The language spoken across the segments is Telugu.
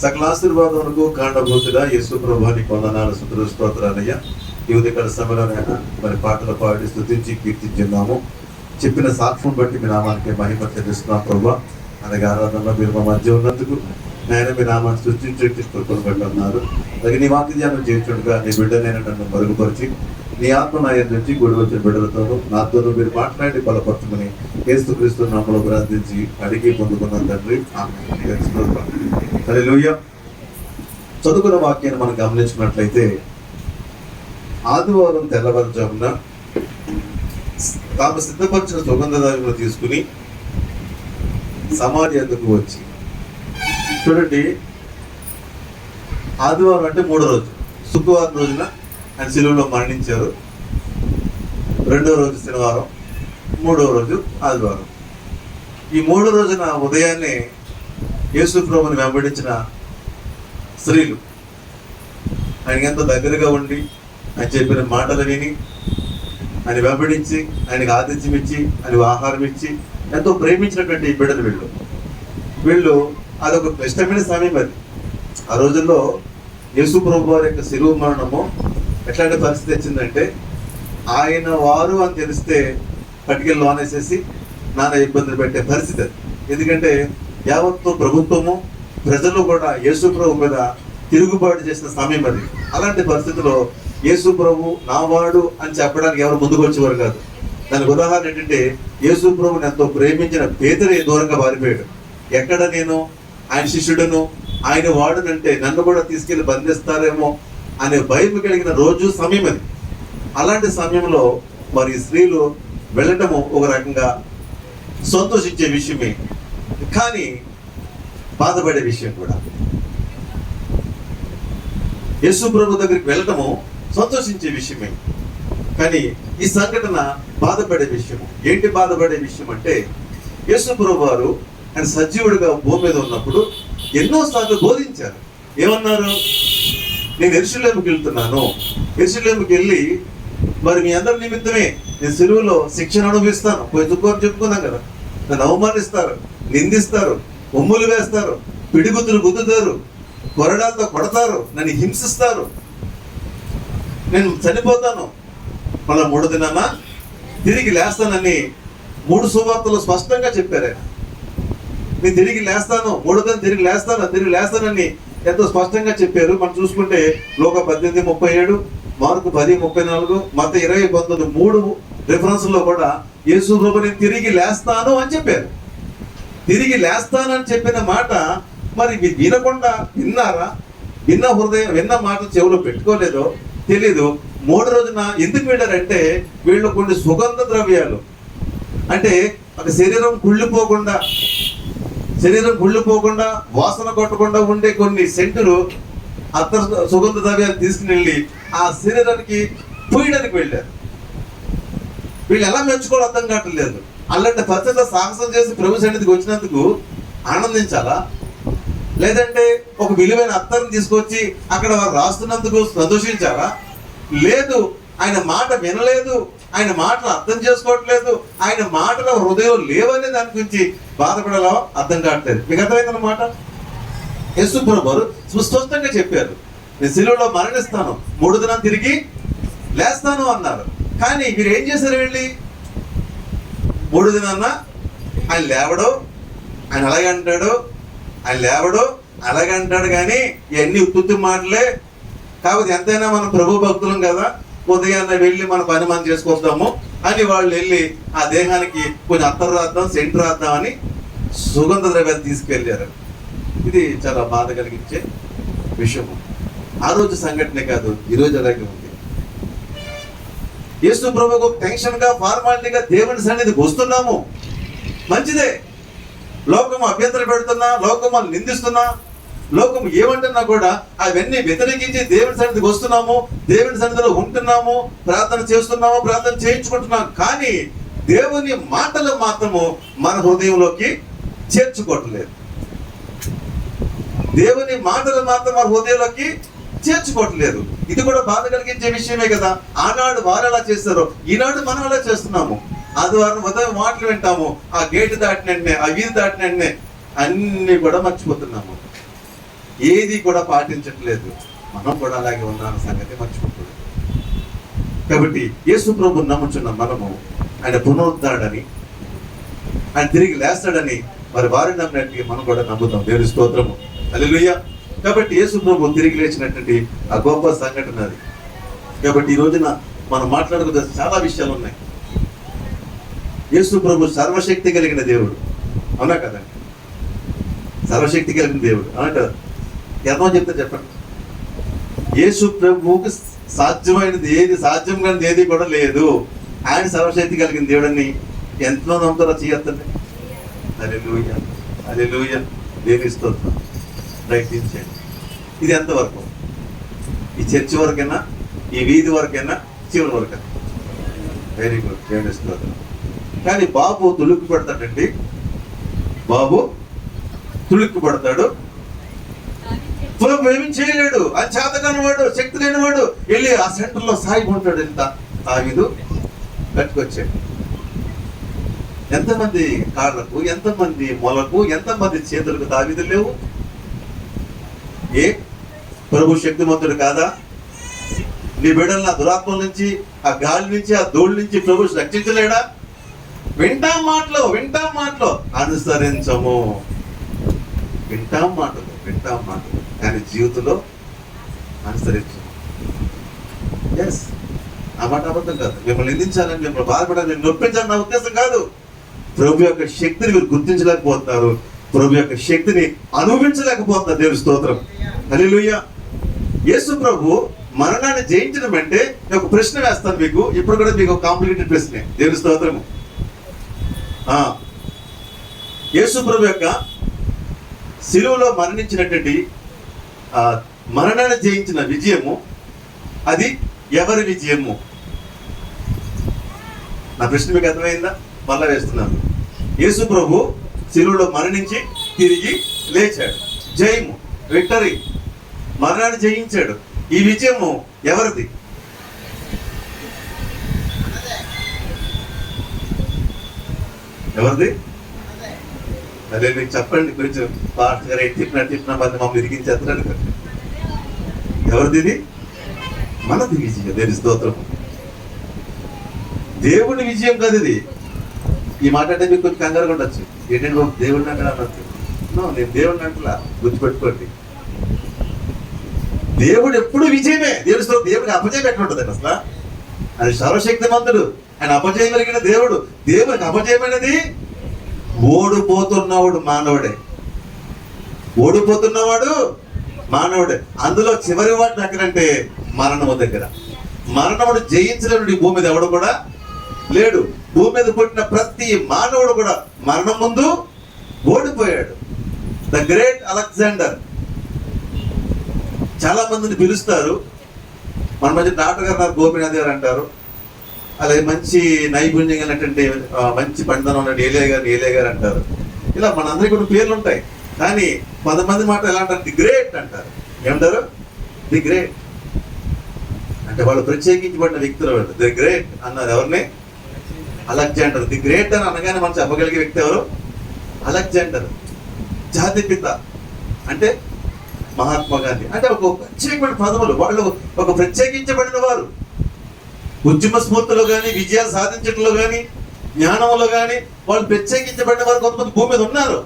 సకల ఆశీర్వాదములకు కాండభూతుడా యేసు ప్రభువానికి వందనాలు, స్తుతులు, స్తోత్రాలయ్యా. ఈ ఉదయకాల సమయంలోనైనా మరి పాటలు పాడి స్తుతించి కీర్తించున్నాము. చెప్పిన సాక్ష్యం బట్టి మీ నామానికి మహిమ చెల్లిస్తున్నాం ప్రభువా. అలాగే ఆరాధనలో మీరు మా మధ్య ఉన్నందుకు నేను మీ నామాన్ని సృష్టించి కృపను బట్టి ఉన్నారు. అలాగే నీ వాక్యాన్ని చేయించుండగా నీ బిడ్డనైనా నన్ను మరుగుపరిచి నీ ఆత్మ నా నుంచి కూడి వచ్చిన బిడ్డలతోనూ నాతోనూ మీరు మాట్లాడి బలపరచమని యేసుక్రీస్తు నామములో ప్రార్థించి అడిగి పొందుకున్నాను తండ్రి. హల్లెలూయా. చదువుకున్న వాక్యాన్ని మనం గమనించినట్లయితే ఆదివారం తెల్లవారుజామున తాము సిద్ధపరిచిన సుగంధ ద్రవ్యములు తీసుకుని సమాధి ఎందుకు వచ్చి, చూడండి, ఆదివారం అంటే మూడో రోజు, శుక్రవారం రోజున ఆయన శిలువలో మరణించారు. రెండో రోజు శనివారం, మూడో రోజు ఆదివారం. ఈ మూడో రోజున ఉదయాన్నే యేసు ప్రభువుని వెంబడించిన స్త్రీలు ఆయనకి ఎంతో దగ్గరగా ఉండి ఆయన చెప్పిన మాటలు విని ఆయన వెంబడించి ఆయనకి ఆతిథ్యం ఇచ్చి ఆయనకు ఆహారం ఇచ్చి ఎంతో ప్రేమించినటువంటి బిడ్డలు వీళ్ళు అదొక క్లిష్టమైన సమయం. అది ఆ రోజుల్లో యేసు ప్రభు వారి యొక్క శిలువ మరణము ఎట్లాంటి పరిస్థితి వచ్చిందంటే, ఆయన వారు అని తెలిస్తే పట్టుకెళ్ళి లోనేసేసి నానా ఇబ్బందులు పెట్టే పరిస్థితి అది. ఎందుకంటే యావత్తు ప్రభుత్వము ప్రజలు కూడా యేసు ప్రభు మీద తిరుగుబాటు చేసిన సమయం అది. అలాంటి పరిస్థితిలో యేసు ప్రభు నావాడు అని చెప్పడానికి ఎవరు ముందుకు వచ్చేవారు కాదు. దానికి ఉదాహరణ ఏంటంటే, యేసు ప్రభుని ఎంతో ప్రేమించిన పేతురు దూరంగా పారిపోయాడు. ఎక్కడ నేను ఆయన శిష్యుడును, ఆయన వాడునంటే నన్ను కూడా తీసుకెళ్లి బంధిస్తారేమో అనే భయం కలిగిన రోజు సమయం అది. అలాంటి సమయంలో మరి స్త్రీలు వెళ్ళటము ఒక రకంగా సంతోషించే విషయమే, కానీ బాధపడే విషయం కూడా. యేసు ప్రభు దగ్గరికి వెళ్ళటము సంతోషించే విషయమే, కానీ ఈ సంఘటన బాధపడే విషయము. ఏంటి బాధపడే విషయం అంటే, యేసు ప్రభు వారు ఆయన సజీవుడిగా భూమి మీద ఉన్నప్పుడు ఎన్నోసార్లు బోధించారు. ఏమన్నారు? నేను యెరూషలేముకి వెళ్తున్నాను, యెరూషలేముకి వెళ్ళి మరి మీ అందరి నిమిత్తమే నేను సిలువలో శిక్షణ అనుభవిస్తాను. పోయి దుఃఖం చెప్పుకున్నాం కదా. నన్ను అవమానిస్తారు, నిందిస్తారు, ఉమ్ములు వేస్తారు, పిడిగుద్దులు గుద్దుతారు, కొరడాలతో కొడతారు, నన్ను హింసిస్తారు, నేను చనిపోతాను, మళ్ళీ 3 దినాన తిరిగి లేస్తానని 3 సువార్తలు స్పష్టంగా చెప్పారు. ఆయన నేను తిరిగి లేస్తాను, 3వ దినం తిరిగి లేస్తానని ఎంతో స్పష్టంగా చెప్పారు. మనం చూసుకుంటే లోక 18:37, మార్కు 10:34, మత్తయి 20:19 3 రిఫరెన్స్లో కూడా యేసు ప్రభు నేను తిరిగి లేస్తాను అని చెప్పారు. తిరిగి లేస్తానని చెప్పిన మాట మరి వినకుండా విన్నారా? విన్న మాట చెవులో పెట్టుకోలేదో తెలీదు. 3వ రోజున ఎందుకు వెళ్ళారంటే, వీళ్ళు కొన్ని సుగంధ ద్రవ్యాలు, అంటే ఒక శరీరం కుళ్ళిపోకుండా వాసన కొట్టకుండా ఉండే కొన్ని సెంటులు, సుగంధ ద్రవ్యాలు తీసుకుని వెళ్ళి ఆ శరీరానికి పూయడానికి వెళ్ళారు. వీళ్ళు ఎలా మెచ్చుకోవాలో అర్థం కావట్లేదు. అలాంటి పరిస్థితుల్లో సాహసం చేసి ప్రభు సన్నిధికి వచ్చినందుకు ఆనందించాలా, లేదంటే ఒక విలువైన అత్తర్ని తీసుకొచ్చి అక్కడ వారు రాస్తున్నందుకు సంతోషించాలా? లేదు, ఆయన మాట వినలేదు, ఆయన మాటలు అర్థం చేసుకోవట్లేదు, ఆయన మాటల హృదయం లేవనే దాని గురించి బాధపడాలో అర్థం కావట్లేదు. మీకు అర్థమైందన్నమాట. యేసు ప్రభు సుస్పష్టంగా చెప్పారు, నేను శిలువలో మరణిస్తాను, 3వ దినం తిరిగి లేస్తాను అన్నారు. కానీ మీరు ఏం చేశారు? వెళ్ళి 3వ దినాన్న ఆయన లేవడు, ఆయన అలాగే అంటాడు, ఆయన లేవడు అలాగే అంటాడు, కానీ ఇవన్నీ ఉత్తుత్తి మాటలే. కాబట్టి ఎంతైనా మనం ప్రభు భక్తులం కదా, ఉదయాన్నే వెళ్ళి మన పని మనం చేసుకొస్తాము అని వాళ్ళు వెళ్ళి ఆ దేహానికి కొంచెం అత్తరు రాద్దాం, సెంటు రాద్దాం అని సుగంధ ద్రవ్యాలు తీసుకెళ్ళారు. ఇది చాలా బాధ కలిగించే విషయము. ఆ రోజు సంఘటనే కాదు, ఈరోజు అలాగే ఉంది. యేసు ప్రభువుకు టెన్షన్గా, ఫార్మాలిటీగా దేవుని సన్నిధికి వస్తున్నాము, మంచిదే. లోకం అభ్యంతరం పెడుతున్నా, లోకం మనం నిందిస్తున్నా, లోకం ఏమంటున్నా కూడా అవన్నీ వ్యతిరేకించి దేవుని సన్నిధికి వస్తున్నాము, దేవుని సన్నిధిలో ఉంటున్నాము, ప్రార్థన చేస్తున్నాము, ప్రార్థన చేయించుకుంటున్నాము. కానీ దేవుని మాటలు మాత్రము మన హృదయంలోకి చేర్చుకోవట్లేదు. దేవుని మాటలు మాత్రం మన హృదయంలోకి చేర్చుకోవట్లేదు. ఇది కూడా బాధ కలిగించే విషయమే కదా. ఆనాడు వారు ఎలా చేస్తారో ఈనాడు మనం ఎలా చేస్తున్నాము. ఆదివారం ఉదయం మాటలు వింటాము, ఆ గేటు దాటిన వెంటనే, ఆ వీధి దాటిన వెంటనే అన్ని కూడా మర్చిపోతున్నాము. ఏది కూడా పాటించట్లేదు. మనం కూడా అలాగే ఉన్నాం సంగతి మర్చిపోకూడదు. కాబట్టి యేసు ప్రభు నమ్ముచున్న మనము ఆయన పునరుద్ధాడని, ఆయన తిరిగి లేస్తాడని మరి వారి నమ్మినట్టుగా మనం కూడా నమ్ముతాం. దేవుని స్తోత్రము, హల్లెలూయా. కాబట్టి యేసు ప్రభు తిరిగి లేచినటువంటి ఆ గొప్ప సంఘటన అది. కాబట్టి ఈ రోజున మనం మాట్లాడుకునే చాలా విషయాలు ఉన్నాయి. యేసు ప్రభు సర్వశక్తి కలిగిన దేవుడు, అవునా కదండి? సర్వశక్తి కలిగిన దేవుడు, అవునా కదా? ఎంతో చెప్తే చెప్పండి. యేసు ప్రభువుకి సాధ్యమైనది ఏది, సాధ్యం కానిది ఏది కూడా లేదు. ఆయన సర్వశక్తి కలిగిన దేవుడని ఎంతలో నమ్ముతారో చేయొద్దండి. హల్లెలూయా, హల్లెలూయా. దేవుని స్తోత్రం. ప్రయత్నించండి. ఇది ఎంతవరకు? ఈ చర్చి వరకైనా, ఈ వీధి వరకైనా, చివరి వరకైనా? వెరీ గుడ్, దేవుని స్తోత్రం. కానీ బాబు తులుక్కు పడతాడండి. బాబు తులుక్కు పడతాడు. ఏమీ చేయలేడు. ఆయన చేతకానివాడు, శక్తి లేనివాడు. వెళ్ళి ఆ సెంటర్లో సాగి ఉంటాడు. ఎంత ఆవిదు కట్టుకొచ్చాడు. ఎంతమంది కాళ్ళకు, ఎంతమంది మొలకు, ఎంతమంది చేతులకు తావిదులు లేవు? ఏ ప్రభు శక్తిమంతుడు కాదా? నీ బిడ్డలను ఆ దురాత్మల నుంచి, ఆ గాలి నుంచి, ఆ ధూళి నుంచి ప్రభు రక్షించలేడా? వింటాం మాటలు అనుసరించము. వింటాం మాటలు కానీ జీవితంలో అనుసరించము. ఎస్, ఆ మాట అబద్ధం కాదు. మిమ్మల్ని నిందించాలని, మిమ్మల్ని బాధపడాలని, నొప్పించాలని నా ఉద్దేశం కాదు. ప్రభు యొక్క శక్తిని మీరు గుర్తించలేకపోతున్నారు. ప్రభు యొక్క శక్తిని అనుభవించలేకపోతున్నారు. దేవుని స్తోత్రం, హల్లెలూయా. యేసు ప్రభు మరణాన్ని జయించడం అంటే, నేను ఒక ప్రశ్న వేస్తాను మీకు. ఇప్పుడు కూడా మీకు కాంప్లికేటెడ్ ప్రశ్నే. దేవుని స్తోత్రము. యేసు ప్రభు యొక్క శిలువలో మరణించినటువంటి మరణాన్ని జయించిన విజయము, అది ఎవరి విజయము? నా ప్రశ్న మీకు అర్థమైందా? మళ్ళా వేస్తున్నాను. యేసు ప్రభు శిలువలో మరణించి తిరిగి లేచాడు. జయము, విక్టరీ, మరణాన్ని జయించాడు. ఈ విజయము ఎవరిది? ఎవరిది? అదే మీకు చెప్పండి. కొంచెం పాస్టర్ గారు ఏం చెప్పినా మంది మమ్మల్ని ఇరికించేస్తారని. ఎవరిది ఇది? మనది విజయం. దేవుని స్తోత్రం. దేవుని విజయం కాదు ఇది. ఈ మాట అంటే మీకు కొంచెం కంగారుగా ఉండొచ్చు. ఏంటంటే బాబు దేవుడిని అంటే అనొచ్చు. నేను దేవుడిని అంటలా, గుర్తుపెట్టుకోండి. దేవుడు ఎప్పుడు విజయమే. దేవుడి స్తోత్రం. దేవుడికి అపజయం ఎట్లా ఉంటుంది అసలు? అది సర్వశక్తిమంతుడు, ఆయన అపజయం కలిగిన దేవుడు. దేవుడికి అపజయమైనది ఓడిపోతున్నవాడు మానవుడే. మానవుడే. అందులో చివరి వాడు ఎక్కడంటే మరణము దగ్గర. మరణముడు జయించలేడు. భూమి మీద ఎవడు కూడా లేడు. భూమి మీద పుట్టిన ప్రతి మానవుడు కూడా మరణం ముందు ఓడిపోయాడు. The great Alexander. చాలా మందిని పిలుస్తారు. మన మధ్య డాక్టర్ గారు గోపీనాథ్ గారు అంటారు. అలాగే మంచి నైపుణ్యం కలిగినటువంటి మంచి పండితనం ఉన్న ఏలే గారు అంటారు. ఇలా మనందరికీ కూడా పేర్లు ఉంటాయి. కానీ 10 మంది మాట ఎలా అంటారు? ది గ్రేట్ అంటారు. ఏమంటారు? ది గ్రేట్ అంటే వాళ్ళు ప్రత్యేకించబడిన వ్యక్తులు. ది గ్రేట్ అన్నారు ఎవరిని? అలెగ్జాండర్. ది గ్రేట్ అని అనగానే మనం చెప్పగలిగే వ్యక్తి ఎవరు? అలెగ్జాండర్. జాతిపిత అంటే మహాత్మా గాంధీ. అంటే ఒక ప్రత్యేకమైన పదములు. వాళ్ళు ఒక ప్రత్యేకించబడిన వారు. ఉద్యమ స్ఫూర్తిలో కానీ, విజయాలు సాధించడంలో కానీ, జ్ఞానంలో కానీ వాళ్ళు ప్రత్యేకించబడిన వారు కొంతమంది భూమి మీద ఉన్నారు.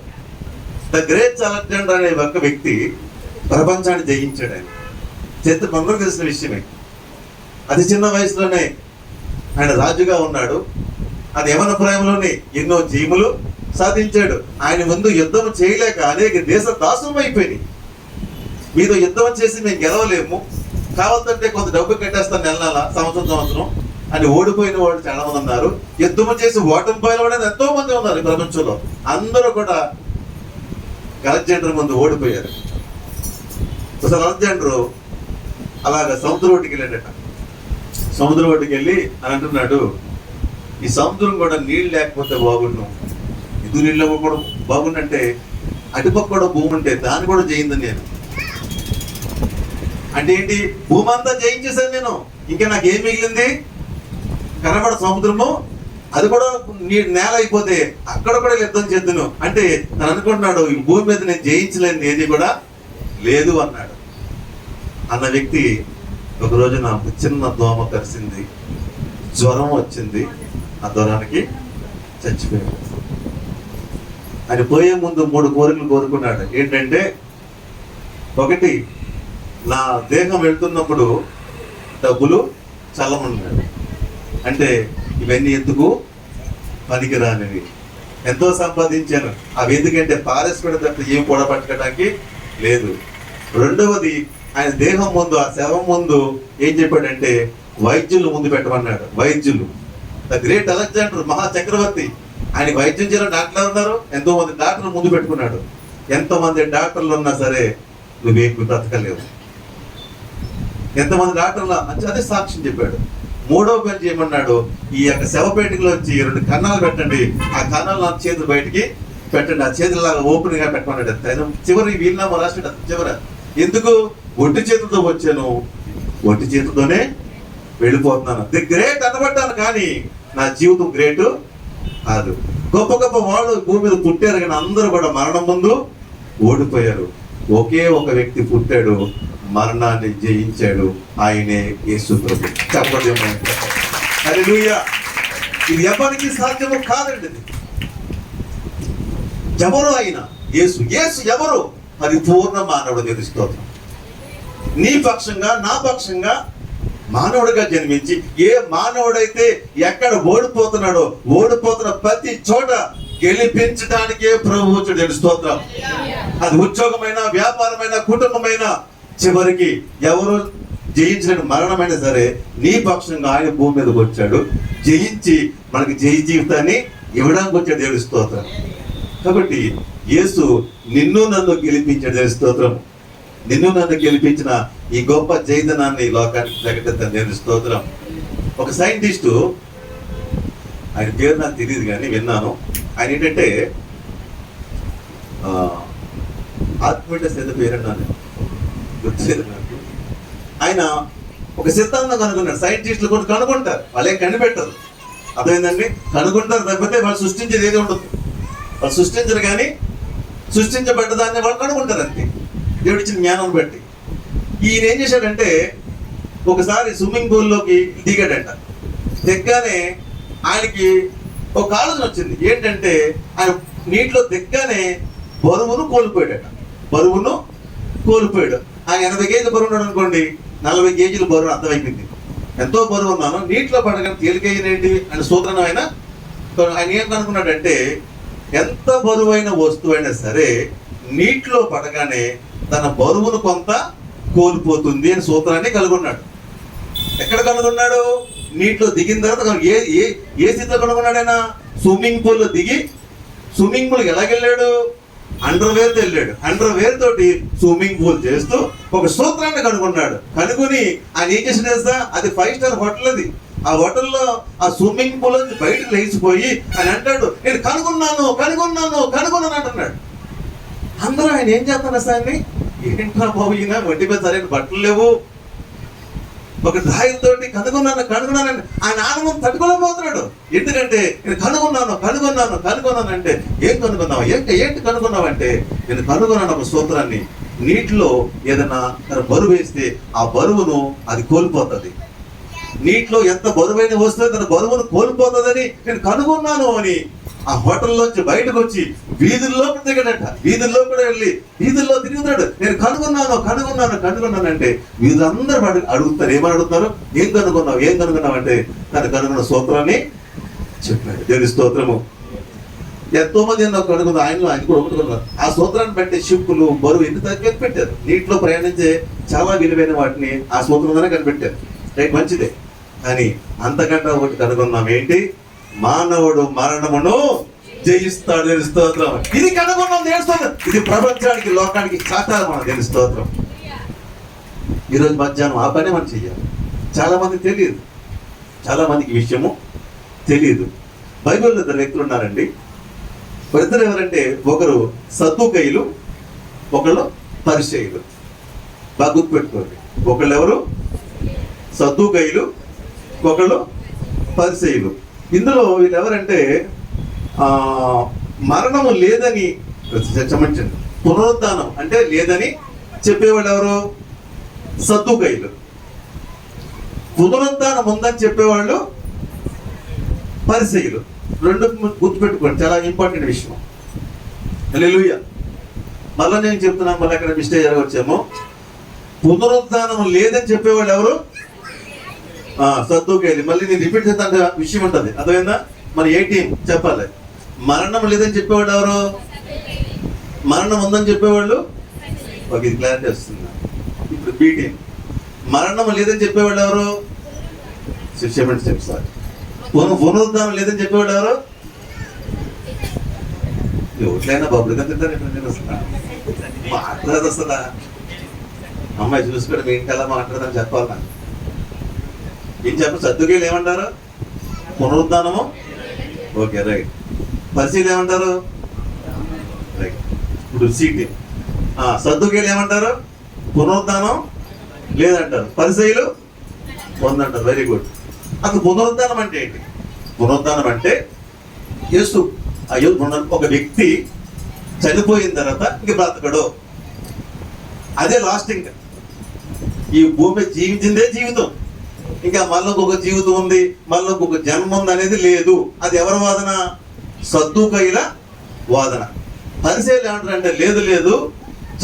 ద గ్రేట్ అలెగ్జాండర్ అనే ఒక వ్యక్తి ప్రపంచాన్ని జయించాడు. ఆయన చరిత్ర అందరూ తెలిసిన విషయమే. అతి చిన్న వయసులోనే ఆయన రాజుగా ఉన్నాడు. అది యవన ప్రాయంలోనే ఎన్నో జయములు సాధించాడు. ఆయన ముందు యుద్ధం చేయలేక అనేక దేశ దాసం అయిపోయినాయి. మీతో యుద్ధం చేసి మేము గెలవలేము, కావాలంటే కొంత డబ్బు కట్టేస్తాను నెల సంవత్సరం అని ఓడిపోయిన వాళ్ళు చాలా మంది ఉన్నారు. యుద్ధం చేసి ఓటమి పోయిన వాళ్ళు ఎంతో మంది ఉన్నారు ఈ ప్రపంచంలో. అందరూ కూడా అలెగ్జాండర్ ముందు ఓడిపోయారు. అసలు అలెగ్జాండర్ అలాగ సముద్రం ఒడ్డుకి వెళ్ళాడట. సముద్రం ఒడ్డుకి వెళ్ళి అని అంటున్నాడు, ఈ సముద్రం కూడా నీళ్ళు లేకపోతే బాగున్నాం, ఇది నీళ్ళు కూడా బాగుండంటే అటుపక్క కూడా భూమి ఉంటే దాన్ని కూడా జయిందని నేను. అంటే ఏంటి? భూమి అంతా జయించేసాను నేను, ఇంకా నాకేం మిగిలింది? కనబడ సముద్రము, అది కూడా నేల అయిపోతే అక్కడ కూడా యుద్ధం చేద్దును అంటే తను అనుకుంటున్నాడు, ఈ భూమి మీద నేను జయించలేని ఏది కూడా లేదు అన్నాడు. అన్న వ్యక్తి ఒకరోజు నాకు చిన్న దోమ కరిసింది, జ్వరం వచ్చింది, ఆ జ్వరానికి చచ్చిపోయాడు. ఆయన పోయే ముందు 3 కోరికలు కోరుకున్నాడు. ఏంటంటే, ఒకటి, నా దేహం వెళ్తున్నప్పుడు డబ్బులు చల్లమన్నాడు. అంటే ఇవన్నీ ఎందుకు పనికిరానివి, ఎంతో సంపాదించాను, అవి ఎందుకంటే పారేసుకోవడం తప్ప ఏం కూడబట్టడానికి లేదు. రెండవది, ఆయన దేహం ముందు, ఆ శవం ముందు ఏం చెప్పాడంటే వైద్యులు ముందు పెట్టమన్నాడు. వైద్యులు, ద గ్రేట్ అలెగ్జాండర్ మహా చక్రవర్తి, ఆయన వైద్యం చేయడం డాక్టర్లు ఉన్నారు, ఎంతో మంది డాక్టర్లు ముందు పెట్టుకున్నాడు. ఎంతమంది డాక్టర్లు ఉన్నా సరే నువ్వేమి బ్రతకలేవు. ఎంతమంది డాక్టర్లు అదే సాక్ష్యం చెప్పాడు. 3వ పని చేయమన్నాడు, ఈ యొక్క శవపేటికలో వచ్చి 2 కన్నాలు పెట్టండి, ఆ కన్నాలు నా చేతులు బయటికి పెట్టండి, ఆ చేతులాగా ఓపెన్ గా పెట్టమన్నాడు. ఆయన చివరి వీలునామా రాసాడు. చివర ఎందుకు, ఒట్టి చేతులతో వచ్చాను, ఒట్టి చేతులతోనే వెళ్ళిపోతున్నాను. ది గ్రేట్ అనబడ్డాను, కానీ నా జీవితం గ్రేట్ కాదు. గొప్ప గొప్ప వాళ్ళు భూమి మీద పుట్టారు, కానీ అందరూ కూడా మరణం ముందు ఓడిపోయారు. ఒకే ఒక వ్యక్తి పుట్టాడు, మరణాన్ని జయించాడు, ఆయనే యేసు ప్రభు. చెప్పండి హల్లెలూయా. ఇది ఎవరికి సాధ్యము కాదండి. ఎవరు ఆయన? యేసు. యేసు ఎవరు? పరిపూర్ణ మానవుడు. తెలుస్తోంది. నీ పక్షంగా, నా పక్షంగా మానవుడిగా జన్మించి, ఏ మానవుడైతే ఎక్కడ ఓడిపోతున్నాడో, ఓడిపోతున్న ప్రతి చోట గెలిపించడానికే ప్రభు వచ్చాడు. స్తోత్రం. అది ఉద్యోగమైన, వ్యాపారమైన, కుటుంబమైన, చివరికి ఎవరు జయించిన మరణమైనా సరే నీ పక్షంగా ఆయన భూమి మీదకి వచ్చాడు, జయించి మనకి జయ జీవితాన్ని ఇవ్వడానికి వచ్చాడు. దేవుడి స్తోత్రం. కాబట్టి యేసు నిన్ను నన్ను గెలిపించాడు. దేవుడి స్తోత్రం. నిన్ను నన్ను గెలిపించిన ఈ గొప్ప జైతనాన్ని లోకానికి ప్రకటిద్దాం. దేవుడి స్తోత్రం. ఒక సైంటిస్టు, ఆయన పేరు నాకు తెలియదు కానీ విన్నాను. ఆయన ఏంటంటే ఆత్మీయ ఏదో పేరన్నాను, గుర్తులేదు నాకు. ఆయన ఒక సిద్ధాంతం కనుగొన్నాడు. సైంటిస్టులు కూడా కనుగొంటారు, వాళ్ళే కనిపెట్టరు. అర్థమైందండి? కనుగొంటారు తప్పితే వాళ్ళు సృష్టించేది ఏది ఉండదు. వాళ్ళు సృష్టించరు, కానీ సృష్టించబడ్డదాన్ని వాళ్ళు కనుగొంటారు అంతే, దేవుడిచ్చిన జ్ఞానం బట్టి. ఈయన ఏం చేశాడంటే, ఒకసారి స్విమ్మింగ్ పూల్లోకి దిగాడంట. దిగ్గానే ఆయనకి ఒక ఆలోచన వచ్చింది. ఏంటంటే, ఆయన నీటిలో దిగ్గానే బరువును కోల్పోయాడట. బరువును కోల్పోయాడు. ఆయన 80 కేజీలు బరువు ఉన్నాడు అనుకోండి, 40 కేజీలు బరువు అర్థమైపోయింది. ఎంతో బరువు ఉన్నాను, నీటిలో పడగానే తేలికేంటి అని సూత్రం. ఆయన ఏం అనుకున్నాడంటే, ఎంత బరువైన వస్తువు అయినా సరే నీటిలో పడగానే తన బరువును కొంత కోల్పోతుంది అని సూత్రాన్ని కనుగొన్నాడు. ఎక్కడ కనుగొన్నాడు? నీటిలో దిగిన తర్వాత. ఏ స్థితిలో కనుగొన్నాడు ఆయన? స్విమ్మింగ్ పూల్లో దిగి, స్విమ్మింగ్ పూల్కి ఎలాగెళ్ళాడు? అండర్వేర్తో వెళ్ళాడు. అండర్వేర్ తోటి స్విమ్మింగ్ పూల్ చేస్తూ ఒక సూత్రాన్ని కనుగొన్నాడు. కనుగొని ఆయన ఏం చేసిన తెలుసా? అది 5 స్టార్ హోటల్. అది ఆ హోటల్లో ఆ స్విమ్మింగ్ పూల్ నుంచి బయటకు లేచిపోయి ఆయన అంటాడు, నేను కనుగొన్నాను అంటున్నాడు. అందరూ ఆయన ఏం చేస్తున్నారు సార్ని, ఏంటా బాబు ఈయన వడ్డీ మీద సరైన బట్టలు లేవు, ఒక డ్రాయింగ్ కనుగొన్నాను ఆయన ఆనందం తట్టుకోలేకపోతున్నాడు. ఎందుకంటే నేను కనుగొన్నాను అంటే, ఏం కనుగొన్నావు? ఏంటి కనుగొన్నావు అంటే, నేను కనుగొన్నాను ఒక సూత్రాన్ని. నీటిలో ఏదైనా తన బరువు వేస్తే ఆ బరువును అది కోల్పోతుంది. నీటిలో ఎంత బరువైన వస్తే తన బరువును కోల్పోతుందని నేను కనుగొన్నాను అని ఆ హోటల్లోంచి బయటకు వచ్చి వీధుల్లో దిగడట. వీధుల్లో కూడా వెళ్ళి వీధుల్లో తిరుగుతాడు. నేను కనుగొన్నాను అంటే వీధులందరూ అడుగుతారు. ఏమని అడుగుతారు? ఏం కనుగొన్నావు అంటే తను కనుగొన్న సూత్రాన్ని చెప్పాడు. దేవుని స్తోత్రము. ఎంతో మంది కనుగొన్నారు. ఆయన కూడా ఒకటి. ఆ సూత్రాన్ని బట్టి షిప్పులు బరువు ఎన్ని తగ్గి పెట్టారు. నీటిలో ప్రయాణించే చాలా విలువైన వాటిని ఆ సూత్రంలోనే కనిపెట్టారు. రైట్, మంచిదే. కానీ అంతకంటే ఒకటి కనుగొన్నాం. ఏంటి? మానవుడు మరణమును జయిస్తాడు. దేవుని స్తోత్రం. ఇది కనుగొన్నాం. దేవుని స్తోత్రం. ఇది ప్రపంచానికి, లోకానికి చాటాలి మనం. దేవుని స్తోత్రం. ఈరోజు మధ్యాహ్నం ఆ పని మనం చెయ్యాలి. చాలా మందికి తెలియదు, చాలా మందికి విషయము తెలియదు. బైబిల్లో 2 వ్యక్తులు ఉన్నారండి. ఇద్దరు ఎవరంటే, ఒకరు సద్దూకయ్యులు, ఒకళ్ళు పరిసయ్యులు. బాగా గుర్తుపెట్టుకోండి. ఒకళ్ళు ఎవరు? సద్దూకయ్యులు, ఒకళ్ళు పరిసయ్యులు. ఇందులో వీళ్ళు ఎవరంటే, మరణము లేదని క్షమించండి, పునరుద్ధానం అంటే లేదని చెప్పేవాళ్ళు ఎవరు? సద్దుకైలు. పునరుద్ధానం ఉందని చెప్పేవాళ్ళు పరిసయ్యులు. రెండు గుర్తుపెట్టుకోండి, చాలా ఇంపార్టెంట్ విషయం. హల్లెలూయా. మళ్ళీ నేను చెప్తున్నాను, మళ్ళీ అక్కడ మిస్టేక్ జరగవచ్చేమో. పునరుద్ధానం లేదని చెప్పేవాళ్ళు ఎవరు? సద్దుకైలు. మళ్ళీ నేను రిపీట్ చేద్దాం విషయం ఉంటుంది, అర్థమైందా? మరి ఏ టీం చెప్పాలి. మరణం లేదని చెప్పేవాళ్ళు ఎవరు? మరణం ఉందని చెప్పేవాళ్ళు. ఓకే, ఇది క్లారిటీ వస్తుంది. ఇప్పుడు బి టీం. మరణం లేదని చెప్పేవాళ్ళు ఎవరు? సార్. పునరుద్ధానం లేదని చెప్పేవాళ్ళు ఎవరు? ఎవరికైనా బబ్బులుగా తింటారు. మాట్లాడదు అసలు. అమ్మాయి చూసుకొని మీ ఇంటి ఎలా మాట్లాడదని చెప్పాలి నాకు. ఏం చెప్పాలి? సద్దుకైలు ఏమంటారు? పునరుద్ధానము. Okay, right. పరిశీలి ఏమంటారు? రైట్. ఇప్పుడు సీటీ. సద్దుకైలు ఏమంటారు? పునరుద్ధానం లేదంటారు. పరిశీలు ఉందంటారు. Very good. అసలు పునరుద్ధానం అంటే ఏంటి? పునరుద్ధానం అంటే యేసు ఒక వ్యక్తి చనిపోయిన తర్వాత ఇంక బ్రతకడు, అదే లాస్ట్. ఇంకా ఈ భూమి జీవించిందే జీవితం, ఇంకా మళ్ళీ ఇంకొక జీవితం ఉంది, మళ్ళీ ఇంకొక జన్మ ఉంది అనేది లేదు. అది ఎవరి వాదన? సద్దుకైల వాదన. పరిశీలి ఏమంటారంటే లేదు లేదు,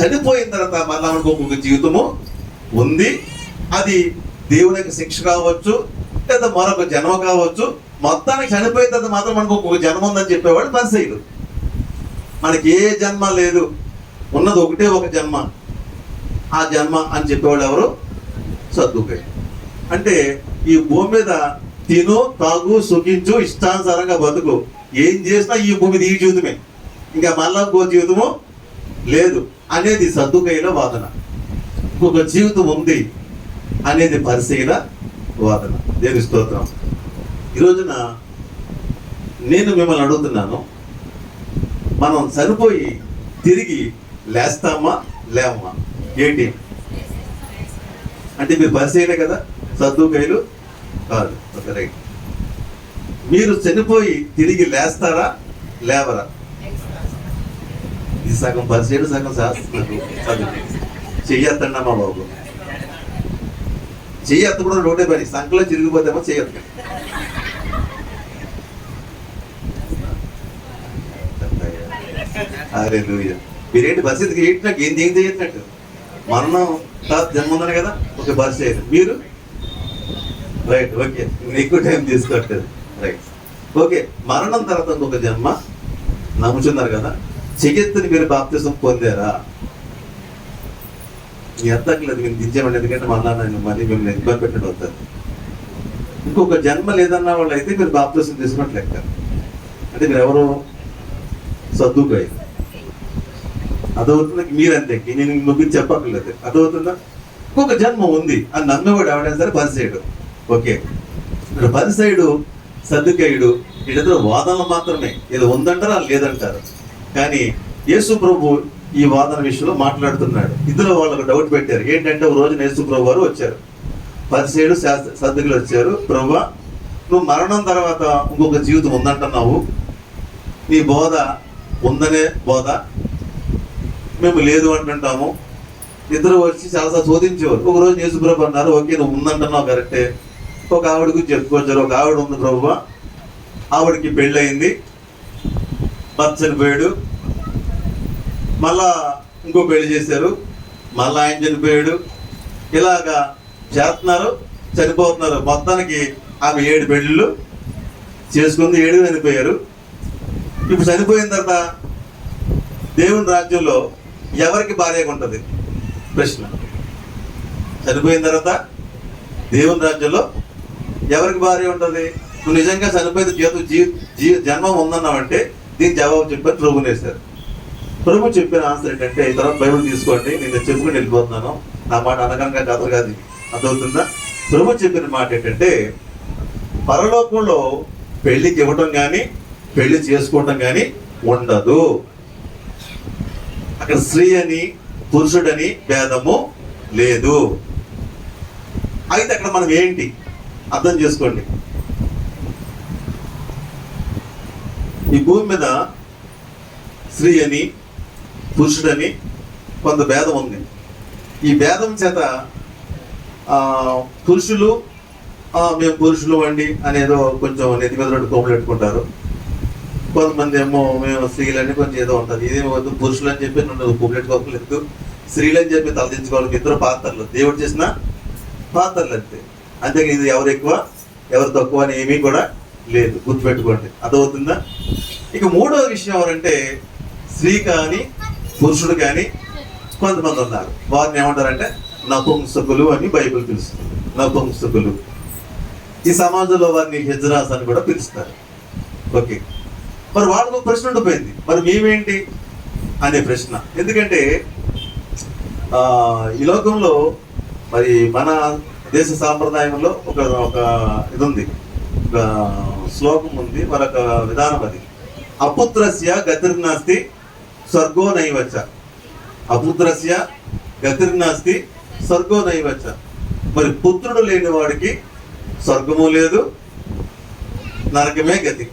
చనిపోయిన తర్వాత మళ్ళీ ఇంకొక జీవితము ఉంది, అది దేవునికి శిక్ష కావచ్చు లేదా మరొక జన్మ కావచ్చు, మొత్తానికి చనిపోయిన తర్వాత మాత్రం మనకు ఒక జన్మ ఉందని చెప్పేవాళ్ళు పరిశీలు. మనకి ఏ జన్మ లేదు, ఉన్నది ఒకటే ఒక జన్మ, ఆ జన్మ అని చెప్పేవాళ్ళు ఎవరు? సద్దుకైలు. అంటే ఈ భూమి మీద తిను, తాగు, సుఖించు, ఇష్టానుసారంగా బతుకు, ఏం చేసినా ఈ భూమి ఈ జీవితమే, ఇంకా మళ్ళా ఇంకో జీవితము లేదు అనేది సద్దుకైల వాదన. ఇంకొక జీవితం ఉంది అనేది పరిశీల వాదన. దేవుని స్తోత్రం. ఈ రోజున నేను మిమ్మల్ని అడుగుతున్నాను, మనం చనిపోయి తిరిగి లేస్తామా లేవమా? ఏంటి అంటే మీరు పరిశీలే కదా, సద్దుకైలు కాదు. Okay, right. మీరు చనిపోయి తిరిగి లేస్తారా లేవరా? ఇది సగం పరిశీలి, సగం శాస్త్రం. చెయ్యొద్దన్నా మా బాబు, చెయ్యొద్దు కూడా రోడ్డే పని. సంఖ్యలో చిరిగిపోతేమో చెయ్యొద్దు. హల్లెలూయా. మీరేంటి పరిస్థితికి ఏంటి? నాకు ఏం చేయట్టు మరణం తర్వాత జన్మ ఉందని కదా. ఓకే, పరిస్థితి మీరు రైట్. ఓకే, ఎక్కువ టైం తీసుకోవట్లేదు. రైట్. ఓకే, మరణం తర్వాత ఇంకొక జన్మ నమ్ముతున్నారు కదా. చెయ్యొద్దని మీరు బాప్తిసం పొందారా? మీ అర్థట్లేదు, మీరు దించేమండి, ఎందుకంటే మళ్ళా నేను మళ్ళీ మిమ్మల్ని ఇబ్బంది పెట్టినట్టు అవుతారు. ఇంకొక జన్మ లేదన్న వాళ్ళు అయితే మీరు బాప్తిసం తీసుకున్నట్లు లెక్క. అంటే మీరు ఎవరు? సద్దుకైలు. అదవుతుందా? మీరంతే, నేను ముగ్గురు చెప్పక్కర్లేదు. అదవుతుందా? ఇంకొక జన్మ ఉంది అని నమ్మేవాడు ఎవడైనా సరే పరిసయుడు. ఓకే, ఇక్కడ పరిసయుడు, సద్దుకైయుడు వీళ్ళిద్దరు వాదనలు మాత్రమే. ఏదో ఉందంటారా లేదంటారు. కానీ యేసు ప్రభు ఈ వాదన విషయంలో మాట్లాడుతున్నాడు. ఇందులో వాళ్ళకు డౌట్ పెట్టారు. ఏంటంటే ఒక రోజున యేసు ప్రభు వారు వచ్చారు, పరిసయుడు సద్దుకైలు వచ్చారు. ప్రభువా, నువ్వు మరణం తర్వాత ఇంకొక జీవితం ఉందంటున్నావు, నీ బోధ ఉందనే బోధ, మేము లేదు అంటుంటాము. ఇద్దరు వచ్చి చాలాసార్లు శోధించేవారు. ఒక రోజు యేసు ప్రభు అన్నారు, ఓకే నువ్వు ఉందంటున్నావు కరెక్టే, ఒక ఆవిడకు చెప్పుకొచ్చారు. ఒక ఆవిడ ఉంది ప్రభువా, ఆవిడకి పెళ్ళయింది, భర్త చనిపోయాడు, మళ్ళా ఇంకో పెళ్లి చేశారు, మళ్ళీ ఆయన చనిపోయాడు. ఇలాగా చేస్తున్నారు, చనిపోతున్నారు. మొత్తానికి ఆమె 7 పెళ్ళిళ్ళు చేసుకుంది, 7 చనిపోయారు. ఇప్పుడు చనిపోయిన తర్వాత దేవుని రాజ్యంలో ఎవరికి భార్యగా ఉంటుంది? ప్రశ్న. చనిపోయిన తర్వాత దేవుని రాజ్యంలో ఎవరికి భార్య ఉంటుంది? నువ్వు నిజంగా చనిపోయిన జన్మం ఉందన్నావంటే దీనికి జవాబు చెప్పారు, ప్రభునేశారు. ప్రభు చెప్పిన ఆన్సర్ ఏంటంటే, ఈ తర్వాత బైబిల్ తీసుకోండి, నేను చెప్పుకుని వెళ్ళిపోతున్నాను, నా మాట అనగనగా కథలు కాదు, అర్థమవుతుందా? ప్రభు చెప్పిన మాట ఏంటంటే, పరలోకంలో పెళ్లికి ఇవ్వటం కానీ పెళ్లి చేసుకోవటం కానీ ఉండదు. అక్కడ స్త్రీ అని పురుషుడని భేదము లేదు. అయితే అక్కడ మనం ఏంటి అర్థం చేసుకోండి. ఈ భూమి మీద స్త్రీ అని పురుషుడని కొంత భేదం ఉంది. ఈ భేదం చేత పురుషులు మేము పురుషులు అండి అనేదో కొంచెం నెత్తి మీద రెండు కోములు పెట్టుకుంటారు. కొంతమంది ఏమో మేము స్త్రీలని కొంచెం ఏదో ఉంటుంది. ఇదేమో వద్దు, పురుషులు అని చెప్పి నన్ను కోములు పెట్టుకోలేదు, స్త్రీలు అని చెప్పి తలదించుకోవాలి. ఇద్దరు పాత్రలు, దేవుడు చేసిన పాత్రలు అంతే. అంతేగా ఇది ఎవరు ఎక్కువ ఎవరు తక్కువ అని ఏమీ కూడా లేదు, గుర్తుపెట్టుకోండి. అర్థమవుతుందా? ఇక మూడవ విషయం ఎవరంటే స్త్రీ కానీ పురుషుడు కానీ కొంతమంది ఉన్నారు. వారిని ఏమంటారంటే నపుంసకులు అని బైబిల్ పిలుస్తుంది. నపుంసకులు. ఈ సమాజంలో వారిని హెజ్రాస్ అని కూడా పిలుస్తారు. ఓకే, మరి వాళ్ళకు ప్రశ్న ఉండిపోయింది, మరి మేమేంటి అనే ప్రశ్న. ఎందుకంటే ఈ లోకంలో మరి మన దేశ సాంప్రదాయంలో ఒక ఇది ఉంది, ఒక శ్లోకం ఉంది, మరొక విధానం. అది అపుత్రస్య గతిర్నాస్తి స్వర్గో నైవచ. అపుత్రస్య గతిర్నాస్తి స్వర్గో నైవచ. మరి పుత్రుడు లేని వాడికి స్వర్గము లేదు, నరకమే గతి.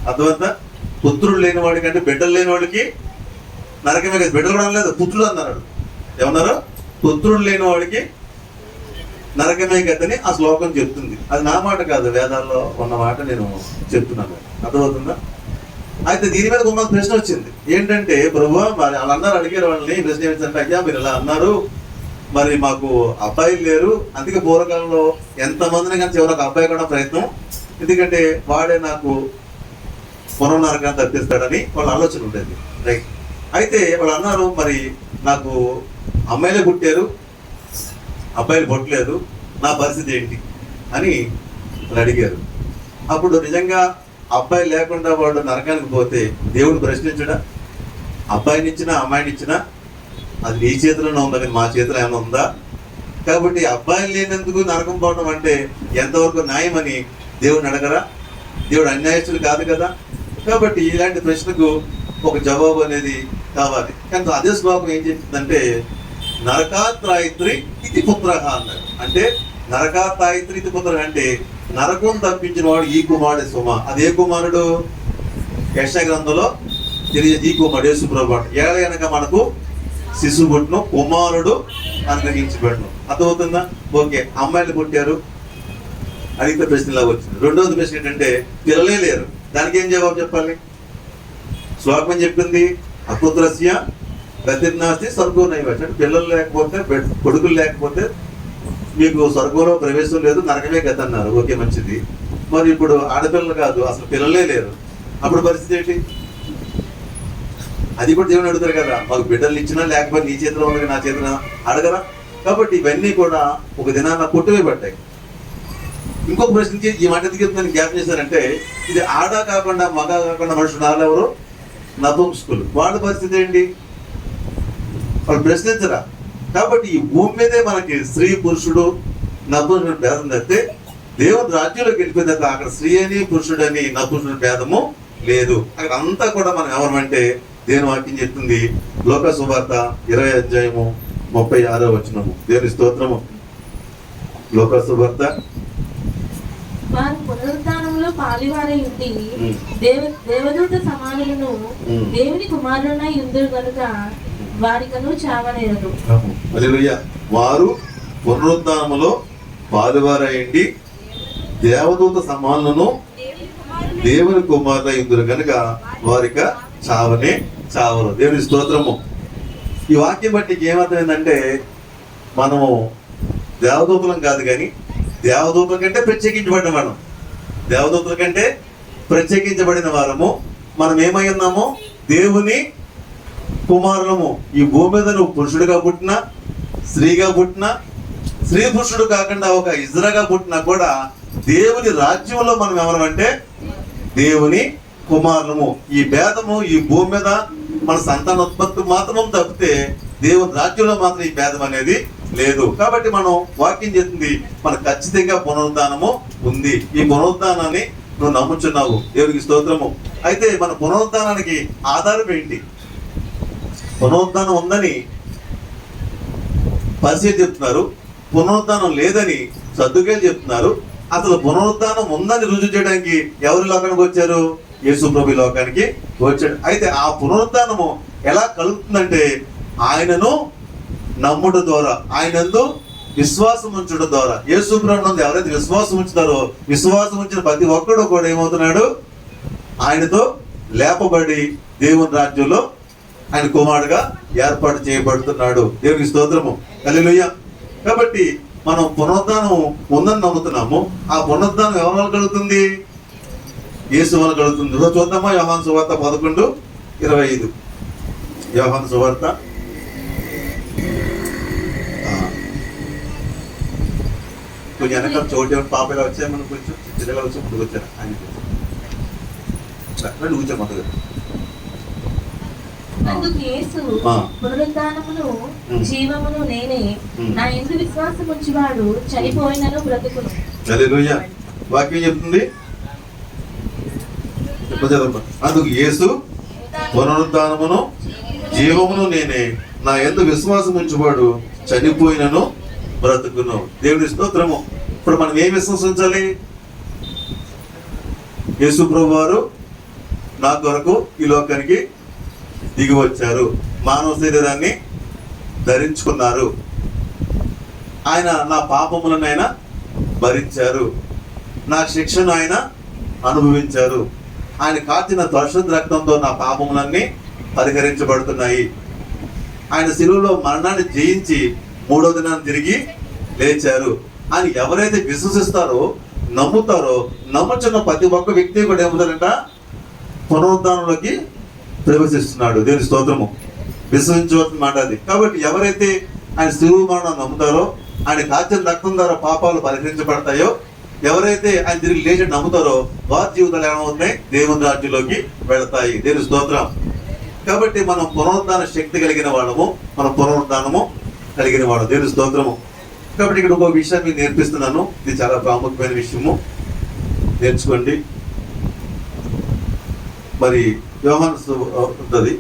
అర్థమంతా? పుత్రుడు లేని వాడికి అంటే బిడ్డలు లేని వాడికి నరకమే గతి. బిడ్డలు కూడా లేదు, పుత్రుడు అన్నారు. ఏమన్నారు? పుత్రుడు లేని వాడికి నరకమే గతి అని ఆ శ్లోకం చెప్తుంది. అది నా మాట కాదు, వేదాల్లో ఉన్న మాట నేను చెప్తున్నాను. అర్థమవుతుందా? అయితే దీని మీద ఉన్న ప్రశ్న వచ్చింది ఏంటంటే, ప్రభువా మరి అలా అన్నారు, అడిగారు వాళ్ళని. ప్రశ్న ఏంటంటే, అయ్యా మీరు ఇలా అన్నారు, మరి మాకు అబ్బాయిలు లేరు, అందుకే పూర్వకాలంలో ఎంతమందిని కానీ చివరికి ఒక అబ్బాయి కూడా ప్రయత్నం, ఎందుకంటే వాడే నాకు పునర్నరకాన్ని తప్పిస్తాడని వాళ్ళ ఆలోచన ఉండేది. రైట్. అయితే వాళ్ళు అన్నారు, మరి నాకు అమ్మాయిలే పుట్టారు, అబ్బాయిలు పుట్టలేదు, నా పరిస్థితి ఏంటి అని వాళ్ళు అడిగారు. అప్పుడు నిజంగా అబ్బాయి లేకుండా వాడు నరకానికి పోతే దేవుడు ప్రశ్నించడా? అబ్బాయిని ఇచ్చినా అమ్మాయిని ఇచ్చినా అది నీ చేతిలోనే ఉందని మా చేతిలో ఏమైనా ఉందా? కాబట్టి అబ్బాయిలు లేనందుకు నరకం పోవడం అంటే ఎంతవరకు న్యాయమని దేవుడిని అడగరా? దేవుడు అన్యాయస్తుడు కాదు కదా. కాబట్టి ఇలాంటి ప్రశ్నకు ఒక జవాబు అనేది కావాలి. కానీ అదే శ్లోకం ఏం చెప్తుందంటే, నరకాత్రాయిత్రి ఇది పుత్ర అన్నాడు. అంటే నరకాత్రాయిత్రి ఇది పుత్ర అంటే నరకం తప్పించిన వాడు ఈ కుమారుడు సుమ. అదే కుమారుడు? యెష గ్రంథంలో తెలియదు, ఈ కుమారుడు యేసుప్రభువు. ఏలయనగా మనకు శిశువు పుట్టును, కుమారుడు అనుగ్రహించబడును. అర్థమవుతుందా? ఓకే, అమ్మాయిలు పుట్టారు అడిగితే ప్రశ్నలా వచ్చింది. రెండవది ప్రశ్న ఏంటంటే పిల్లలే లేరు, దానికి ఏం జవాబు చెప్పాలి? శ్లోకం చెప్పింది అపుత్రస్య గతిర్నాస్తి స్వర్గో నైవచ. అంటే పిల్లలు లేకపోతే, కొడుకులు లేకపోతే మీకు స్వర్గంలో ప్రవేశం లేదు, నరకమే గతి అన్నారు. ఓకే, మంచిది. మరి ఇప్పుడు ఆడపిల్లలు కాదు, అసలు పిల్లలే లేరు, అప్పుడు పరిస్థితి ఏంటి? అది కూడా దేవుని అడుగుతారు కదా, మాకు బిడ్డలు ఇచ్చినా లేకపోతే నీ చేతిలో ఉన్నది నా చేతిలో అడగరా? కాబట్టి ఇవన్నీ కూడా ఒక దినాన కొట్టువేయబడ్డాయి. ఇంకొక ప్రశ్నకి ఈ మాట ఎందుకు నేను జ్ఞాపం చేశానంటే, ఇది ఆడ కాకుండా మగ కాకుండా మనుషులు ఎవరు? నపుంసకులు. వాళ్ళ పరిస్థితి ఏంటి? వాళ్ళు ప్రశ్నించరా? కాబట్టి ఈ భూమి మీదే మనకి స్త్రీ పురుషుడు నపుంసకుడు భేదం తప్పితే దేవుని రాజ్యంలోకి వెళ్ళిపోయిన తర్వాత అక్కడ స్త్రీ అని పురుషుడని నపుంసకుడు భేదము లేదు. అక్కడ అంతా కూడా మనం ఎవరమంటే దేవుని వాక్యం చెప్తుంది. లోక సువార్త 20:36 దేవుని స్తోత్రము. లోక సువార్త వారు పునరుద్ధానంలో పాలివారై ఉండి దేవదూత సమానులను దేవుని కుమారులై ఉందురు కనుక వారికను చావనేరదు. హల్లెలూయా. వారు పునరుద్ధానములో పాలువారయండి దేవదూత సమానులను దేవుని కుమారులై ఉందురు కనుక వారిక చావనే చావరు. దేవుని స్తోత్రము. ఈ వాక్యం బట్టి ఏమర్థమైందంటే, మనము దేవదూతలం కాదు కానీ దేవదూతల కంటే ప్రత్యేకించబడిన వారం. దేవదూతల కంటే ప్రత్యేకించబడిన వారము. మనం ఏమై ఉన్నామో దేవుని కుమారులము. ఈ భూమి మీద నువ్వు పురుషుడిగా పుట్టినా, స్త్రీగా పుట్టినా, స్త్రీ పురుషుడు కాకుండా ఒక ఇజ్రాగా పుట్టినా కూడా దేవుని రాజ్యంలో మనం ఎవరమంటే దేవుని కుమారులము. ఈ భేదము ఈ భూమి మీద మన సంతానోత్పత్తి మాత్రం తప్పితే దేవుని రాజ్యంలో మాత్రం ఈ భేదం అనేది లేదు. కాబట్టి మనం వాక్యం చేస్తుంది, మనకు ఖచ్చితంగా పునరుద్ధానము ఉంది. ఈ పునరుద్ధానాన్ని నువ్వు నమ్ముచున్నావు. దేవునికి స్తోత్రము. అయితే మన పునరుద్ధానానికి ఆధారం ఏంటి? పునరుద్ధానం ఉందని పరిశీలి చెప్తున్నారు, పునరుద్ధానం లేదని సద్దుకేలు చెప్తున్నారు. అసలు పునరుద్ధానం ఉందని రుజువు చేయడానికి ఎవరి లోకానికి వచ్చారు? యేసు ప్రభు లోకానికి వచ్చాడు. అయితే ఆ పునరుద్ధానము ఎలా కలుగుతుందంటే, ఆయనను నమ్ముట ద్వారా, ఆయనందు విశ్వాసం ఉంచడం ద్వారా. యేసు ప్రభువునందు ఎవరైతే విశ్వాసం ఉంచుతారో, విశ్వాసం ఉంచిన ప్రతి ఒక్కడు కూడా ఏమవుతున్నాడు? ఆయనతో లేపబడి దేవుని రాజ్యంలో ఆయన కుమారుడుగా ఏర్పాటు చేయబడుతున్నాడు. దేవునికి స్తోత్రము, హల్లెలూయా. కాబట్టి మనం పునరుద్ధానం ఉందని నమ్ముతున్నాము. ఆ పునరుద్ధానం ఎవరి వల్ల కలుగుతుంది? యేసు వల్ల కలుగుతుంది. చూద్దామా యోహాను సువార్త 11:25. యోహాను సువార్త కొంచెం వెనకాల చోటు పాపగా వచ్చాయి, మనం కొంచెం చిన్నగా వచ్చి ముందుకు వచ్చారు. ఆయన కూర్చో మొదలు. అందుకు యేసు, పునరుద్ధానమును జీవమును నేనే, నా యందు విశ్వాసం ఉంచువాడు చనిపోయినను బ్రతుకును. హల్లెలూయా. వాక్యం చెప్తుంది. అందుకు యేసు, పునరుద్ధానమును జీవమును నేనే, నా యందు విశ్వాసం ఉంచువాడు చనిపోయినను బ్రతుకును. దేవుని స్తోత్రము. ఇప్పుడు మనం ఏం విశ్వసించాలి? యేసు ప్రభు వారు నా కొరకు ఈ లోకానికి దిగి వచ్చారు, మానవ శరీరాన్ని ధరించుకున్నారు, ఆయన నా పాపములను ఆయన భరించారు, నా శిక్షను ఆయన అనుభవించారు, ఆయన కాచిన పరిశుద్ధ రక్తంతో నా పాపములన్నీ పరిహరించబడుతున్నాయి, ఆయన శిలువలో మరణాన్ని జయించి 3వ దినాన్ని తిరిగి లేచారు అని ఎవరైతే విశ్వసిస్తారో, నమ్ముతారో, నమ్ముచున్న ప్రతి ఒక్క వ్యక్తి కూడా ఏమవుతారంట? పునరుద్ధానంలోకి ప్రవేశిస్తున్నాడు. దేవుని స్తోత్రము. విశ్వసించవలసిన మాట అది. కాబట్టి ఎవరైతే ఆయన శిలువ మరణం నమ్ముతారో, ఆయన కాచిన రక్తం ద్వారా పాపాలు పరిహరించబడతాయో, ఎవరైతే ఆయన తిరిగి లేచి నమ్ముతారో, వారి జీవితాలు ఏమవుతాయి? దేవుని రాజ్యంలోకి వెళతాయి. దేవుని స్తోత్రం. కాబట్టి మనం పునరుద్ధాన శక్తి కలిగిన వాళ్ళము, మనం పునరుద్ధానము కలిగిన వాడు. దేవుని స్తోత్రము. కాబట్టి ఇక్కడ ఒక విషయాన్ని మీకు నేర్పిస్తున్నాను. ఇది చాలా ప్రాముఖ్యమైన విషయము, నేర్చుకోండి. మరి యోహాను ఉంటుంది,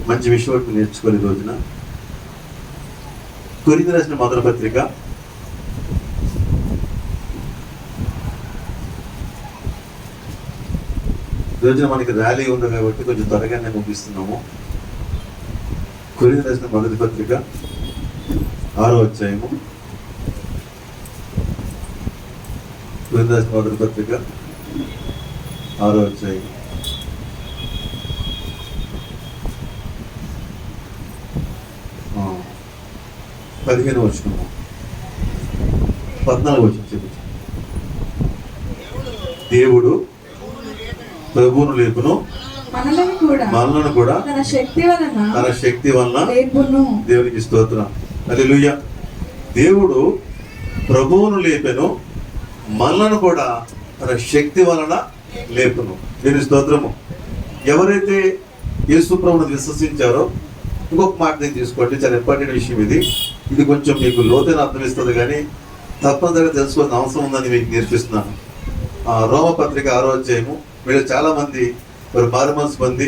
మంచి విషయం నేర్చుకోవాలి ఈ రోజున. కొరింథీయులకు రాసిన మొదటి పత్రిక 1 రోజున మనకి ర్యాలీ ఉంది కాబట్టి కొంచెం త్వరగానే ముగిస్తున్నాము. కొరింథీయులకు రాసిన మొదటి పత్రిక 6వ అధ్యాయము. కొరింథీయులకు రాసిన మొదటి పత్రిక 6వ అధ్యాయం. పదిహేను వచనము, 14వ వచనం చెప్పు. దేవుడు ప్రభువును లేపును, మనలను కూడా తన శక్తి వలన లేపును. దేవునికి స్తోత్రం, హల్లెలూయా. దేవుడు ప్రభువును లేపెను, మనలను కూడా తన శక్తి వలన లేపును. దేవుని స్తోత్రము. ఎవరైతే యేసు ప్రభువును విశ్వసించారో, ఇంకొక మాట నేను తీసుకోండి, చాలా ఇంపార్టెంట్ విషయం ఇది. ఇది కొంచెం మీకు లోతైన అర్థం ఇస్తుంది, కానీ తప్పనిసరిగా తెలుసుకోవాల్సిన అవసరం ఉందని మీకు నేర్పిస్తున్నాను. రోమపత్రిక 6వ అధ్యాయము. మీరు చాలా మంది మరి మారుమనసు పొంది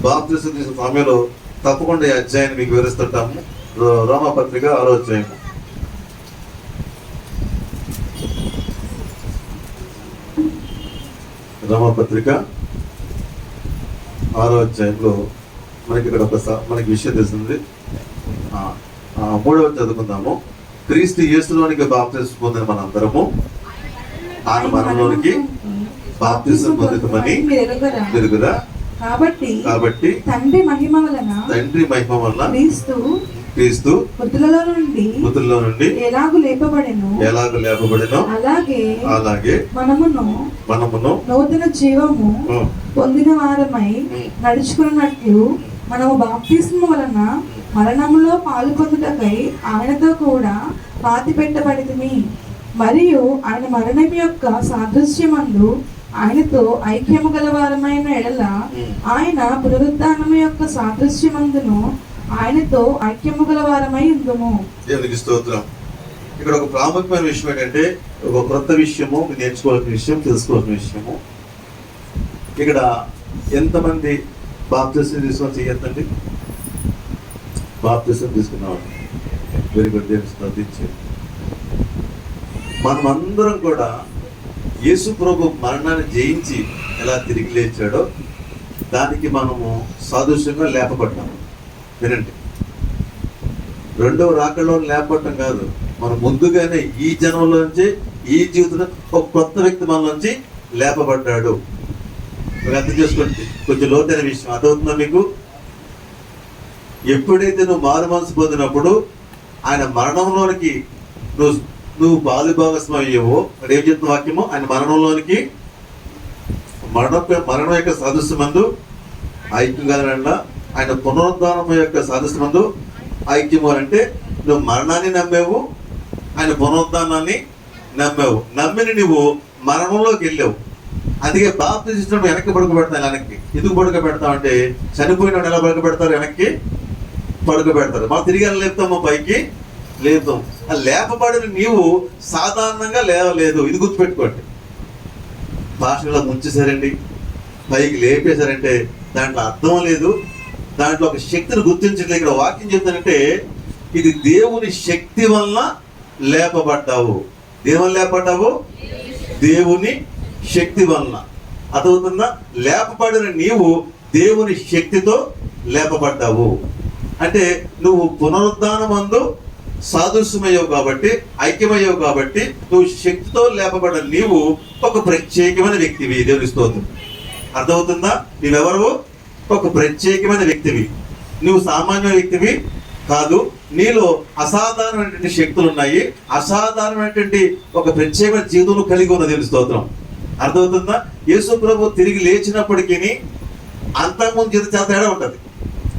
బాప్తిసం తీసుకున్న సమయంలో తప్పకుండా ఈ అధ్యాయాన్ని మీకు వివరిస్తుంటాము. రోమపత్రిక 6వ అధ్యాయము. రోమపత్రిక 6వ అధ్యాయంలో మనకి ఇక్కడ మనకి విషయం తెలిసింది. 3వ చదువుకుందాము. క్రీస్తు యేసులోనికి బాప్తిసం పొందిన మనందరము ఆయన మరణంలోనికి బాప్తిసం పొందుతామని ఎరుగురా. కాబట్టి తండ్రి మహిమ వలన క్రీస్తు మృతులలో నుండి ఎలాగు లేపబడెనో అలాగే మనమును నూతన జీవము పొందిన వారమై నడుచుకున్నట్లు మనము బాప్తిస్మము వలన మరణములో పాలుపొందుటకై ఆయనతో కూడా పాతి పెట్టబడితిమి. మరియు ఆయన మరణం యొక్క సాదృశ్యమందు ఆయనతో ఐక్యము గలవారమైన ఎడల ఆయన పునరుద్ధానము యొక్క సాదృశ్యమందును ఆయనతో ఐక్యము గలవారమై ఉందుము. దేవునికి స్తోత్రం. ఇక్కడ ఒక ప్రాముఖ్యమైన విషయం ఏంటంటే, ఒక క్రొత్త విషయము, నేర్చుకోవాల్సిన విషయం, తెలుసుకోవాల్సిన విషయము. ఇక్కడ ఎంతమంది బాప్తిసం తీసుకొని చేయొద్దండి? బాప్తిసం తీసుకున్నాడు. Very good. దేవుని స్తుతించండి. మనమందరం కూడా యేసు ప్రభు మరణాన్ని జయించి ఎలా తిరిగి లేచాడో దానికి మనము సాదృశ్యంగా లేపబడ్డాం. వినండి, రెండవ రాకడలో లేపబడటం కాదు, మనం ముందుగానే ఈ జనంలోంచి ఈ జీవితంలో ఒక కొత్త వ్యక్తి మనలోంచి లేపబడ్డాడు. మీరు అర్థం చేసుకోండి, కొంచెం లోతైన విషయం అర్థమవుతుందా మీకు? ఎప్పుడైతే నువ్వు మారు మనసు పొందినప్పుడు ఆయన మరణంలోనికి నువ్వు బాలు భాగస్వామి అయ్యేవో, రేపు చెప్తున్న వాక్యము, ఆయన మరణంలోనికి మరణం యొక్క సాదృశ్యమందు ఐక్యం కలగండా, ఆయన పునరుద్ధానం యొక్క సాదృశ్యమందు ఐక్యము అంటే నువ్వు మరణాన్ని నమ్మావు, ఆయన పునరుద్ధానాన్ని నమ్మావు. నమ్మిని నువ్వు మరణంలోకి వెళ్ళావు. అందుకే బాప్తిస్మం వెనక్కి పడుకోబెడతాను. వెనక్కి ఎందుకు పడుకోబెడతావు అంటే, చనిపోయిన ఎలా పడుకోబెడతారు? వెనక్కి పడుకోబెడతారు. మనం తిరిగి లేపుతాము, పైకి లేపుతాం. ఆ లేపబడిన నీవు సాధారణంగా లేవలేదు. ఇది గుర్తుపెట్టుకోండి. భాషలో ముంచేశారండి, పైకి లేపేశారంటే దాంట్లో అర్థం లేదు, దాంట్లో ఒక శక్తిని గుర్తించట్లేదు. ఇక్కడ వాక్యం చెప్తానంటే ఇది దేవుని శక్తి వలన లేపబడ్డావు. దేవుని లేపబడ్డావు, దేవుని శక్తి వలన. అర్థమవుతుందా? లేపబడిన నీవు దేవుని శక్తితో లేపబడ్డావు. అంటే నువ్వు పునరుద్ధానమందు సాదృశ్యమయ్యావు కాబట్టి, ఐక్యమయ్యావు కాబట్టి, నువ్వు శక్తితో లేపబడిన నీవు ఒక ప్రత్యేకమైన వ్యక్తివి. దేవుని స్తోత్రం. అర్థమవుతుందా? నీవెవరు? ఒక ప్రత్యేకమైన వ్యక్తివి. నువ్వు సామాన్య వ్యక్తివి కాదు. నీలో అసాధారణమైనటువంటి శక్తులు ఉన్నాయి. అసాధారణమైనటువంటి ఒక ప్రత్యేకమైన జీవితం కలిగి ఉన్న. దేవుని స్తోత్రం. అర్థమవుతుందా? యేసు ప్రభు తిరిగి లేచినప్పటికీ అంతకుముందు జీవితం చాలా తేడా ఉంటుంది.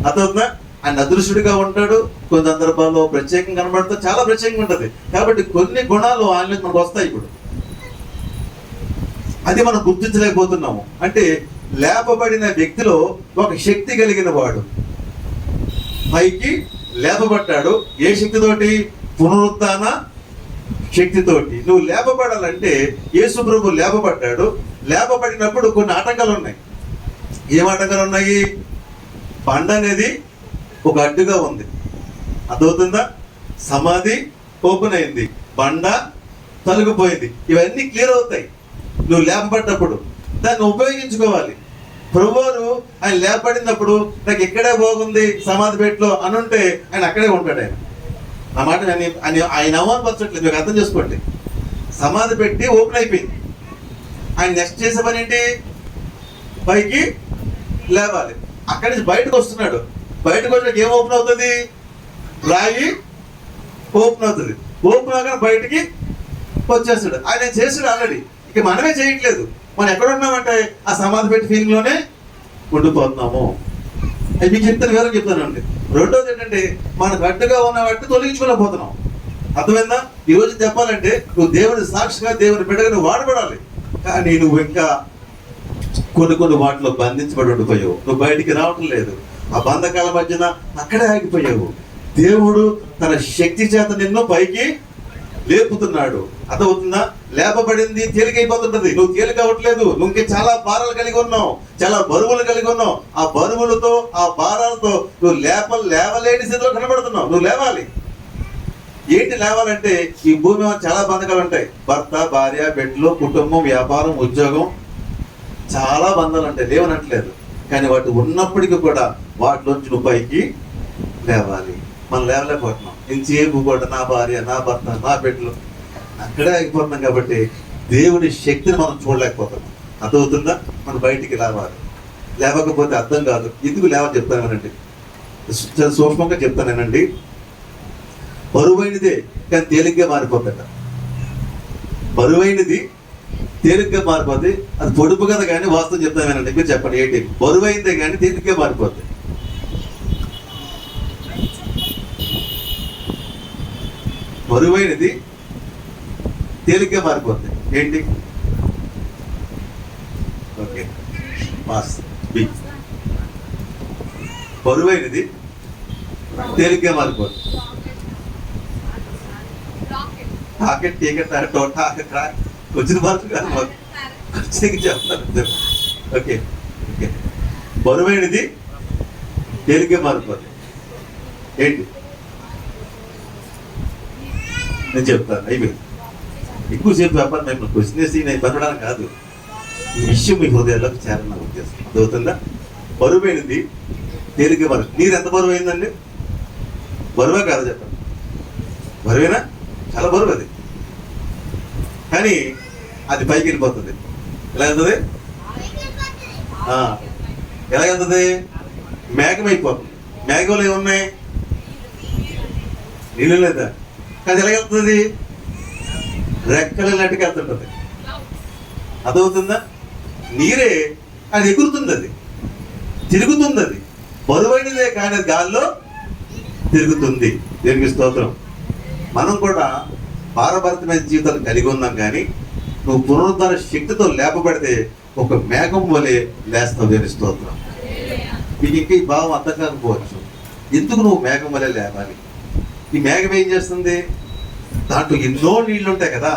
అర్థమవుతుందా? ఆయన అదృశ్యుడిగా ఉంటాడు, కొన్ని సందర్భాల్లో ప్రత్యేకంగా కనబడతాడు, చాలా ప్రత్యేకంగా ఉంటుంది. కాబట్టి కొన్ని గుణాలు ఆయనలో మనకు వస్తాయి. ఇప్పుడు అది మనం గుర్తించలేకపోతున్నాము. అంటే లేపబడిన వ్యక్తిలో ఒక శక్తి కలిగిన వాడు పైకి లేపబడ్డాడు. ఏ శక్తితోటి? పునరుత్థాన శక్తితోటి. నువ్వు లేపబడాలంటే యేసు ప్రభు లేపబడ్డాడు. లేపబడినప్పుడు కొన్ని ఆటంకాలు ఉన్నాయి. ఏం ఆటంకాలు ఉన్నాయి? బండ అనేది ఒక అడ్డుగా ఉంది. అర్థమవుతుందా? సమాధి ఓపెన్ అయింది, బండ తొలగిపోయింది. ఇవన్నీ క్లియర్ అవుతాయి నువ్వు లేపబడ్డప్పుడు. దాన్ని ఉపయోగించుకోవాలి. ప్రభువారు ఆయన లేపబడినప్పుడు నాకు ఎక్కడే బాగుంది సమాధి పెట్టలో అనుంటే ఆయన అక్కడే ఉంటాడు. ఆయన ఆ మాట ఆయన అవమానపరచట్లేదు. మీకు అర్థం చేసుకోండి. సమాధి పెట్టి ఓపెన్ అయిపోయింది. ఆయన నెక్స్ట్ చేసే పని ఏంటి? పైకి లేవాలి. అక్కడి నుంచి బయటకు వస్తున్నాడు. బయటకు వచ్చాక ఏం ఓపెన్ అవుతుంది? రాయి ఓపెన్ అవుతుంది. ఓపెన్ అవగానే బయటికి వచ్చేస్తాడు. ఆయన చేసాడు ఆల్రెడీ. ఇక మనమే చేయట్లేదు. మనం ఎక్కడ ఉన్నామంటే ఆ సమాధి పెట్టి ఫీలింగ్లోనే ఉండిపోతున్నాము. అది మీకు చెప్తాను, వేరే చెప్తానండి. రెండోది ఏంటంటే మనకు అడ్డుగా ఉన్న వాటిని తొలగించుకోలేకపోతున్నాం. అర్థమైందా? ఈ రోజు చెప్పాలంటే నువ్వు దేవుని సాక్షిగా, దేవుని బిడ్డగా నువ్వు వాడబడాలి. కానీ నువ్వు ఇంకా కొన్ని వాటిలో బంధించబడి ఉండిపోయావు. నువ్వు బయటికి రావటం లేదు. ఆ బంధకాల మధ్యన అక్కడే ఆగిపోయావు. దేవుడు తన శక్తి చేత నిన్ను పైకి లేపుతున్నాడు. అర్థమవుతుందా? లేపబడింది తేలికైపోతుంటది. నువ్వు తేలిక అవ్వట్లేదు. నువ్వు ఇంకా చాలా భారాలు కలిగి ఉన్నావు, చాలా బరువులు కలిగి ఉన్నావు. ఆ బరువులతో, ఆ భారాలతో నువ్వు లేవలేని స్థితిలో కనబడుతున్నావు. నువ్వు లేవాలి. ఏంటి లేవాలంటే ఈ భూమి మీద చాలా బంధకాలు ఉంటాయి. భర్త, భార్య, బిడ్డలు, కుటుంబం, వ్యాపారం, ఉద్యోగం, చాలా బంధాలు ఉంటాయి. లేవనట్లేదు. కానీ వాటి ఉన్నప్పటికీ కూడా వాటిలోంచి నువ్వు పైకి లేవాలి. మనం లేవలేకపోతున్నాం. ఇంతసేపు కూడా నా భార్య, నా భర్త, నా బిడ్డలు అక్కడే ఆగిపోతున్నాం. కాబట్టి దేవుని శక్తిని మనం చూడలేకపోతున్నాం. అర్థమవుతుందా? మనం బయటికి లేవాలి. లేవకపోతే అర్థం కాదు. ఎందుకు లేవని చెప్తానేనండి, సూక్ష్మంగా చెప్తానేనండి. బరువైనదే కానీ తేలిగ్గా మారిపోతుందట. బరువైనది తేలిగ్గా మారిపోద్ది. అది పొడుపు కదా కానీ వాస్తవం చెప్తామేనండి. మీరు చెప్పండి ఏంటి? బరువైందే కానీ తేలిగ్గా మారిపోద్ది. బరువైనది తేలిగ్గా మారిపోద్ది. ఏంటి? Okay, pass B. బరువైనది తేలిగ్గా మారిపోద్ది. టాకెట్ టీకెట్ వచ్చిన మార్పు కాదు, వచ్చిన చెప్తాను. ఓకే ఓకే, బరువైనది తేలిగ్గా మారిపోద్ది. ఏంటి? నేను చెప్తాను. అయిపోయింది. ఎక్కువసేపు వ్యాపారం మేము క్వశ్చన్ చేసి నేను ఇబ్బంది కాదు. ఈ విషయం మీ హృదయాల్లోకి చేరని నా ఉద్దేశం. అర్థమవుతుందా? బరువైనది, తేలిక బరువు. నీరు ఎంత బరువు అయిందండి? బరువే కాదు చెప్పండి, బరువేనా? చాలా బరువు అది. కానీ అది పైకి వెళ్ళిపోతుంది. ఎలా వెళ్తుంది? ఎలా వెళ్తుంది? మేఘం అయిపోతుంది. మేఘంలో ఏమున్నాయి? నీళ్ళు లేదా? కానీ ఎలా వెళ్తుంది? రెక్కలు నట్టుకు వెళ్తుంటుంది. అర్థమవుతుందా? నీరే, అది ఎగురుతుంది, అది తిరుగుతుంది, అది బరువైనదే కానీ అది గాల్లో తిరుగుతుంది. దేవునికి స్తోత్రం. మనం కూడా భారభరితమైన జీవితాలు కలిగి ఉన్నాం, కానీ నువ్వు పునరుద్ధరణ శక్తితో లేపబడితే ఒక మేఘం వలె లేస్తావు. దేవునికి స్తోత్రం. మీకు ఇంకా ఈ భావం అర్థం కాకపోవచ్చు. ఎందుకు నువ్వు మేఘం వలె లేవాలి? ఈ మేఘం ఏం చేస్తుంది? దాంట్లో ఎన్నో నీళ్లు ఉంటాయి కదా,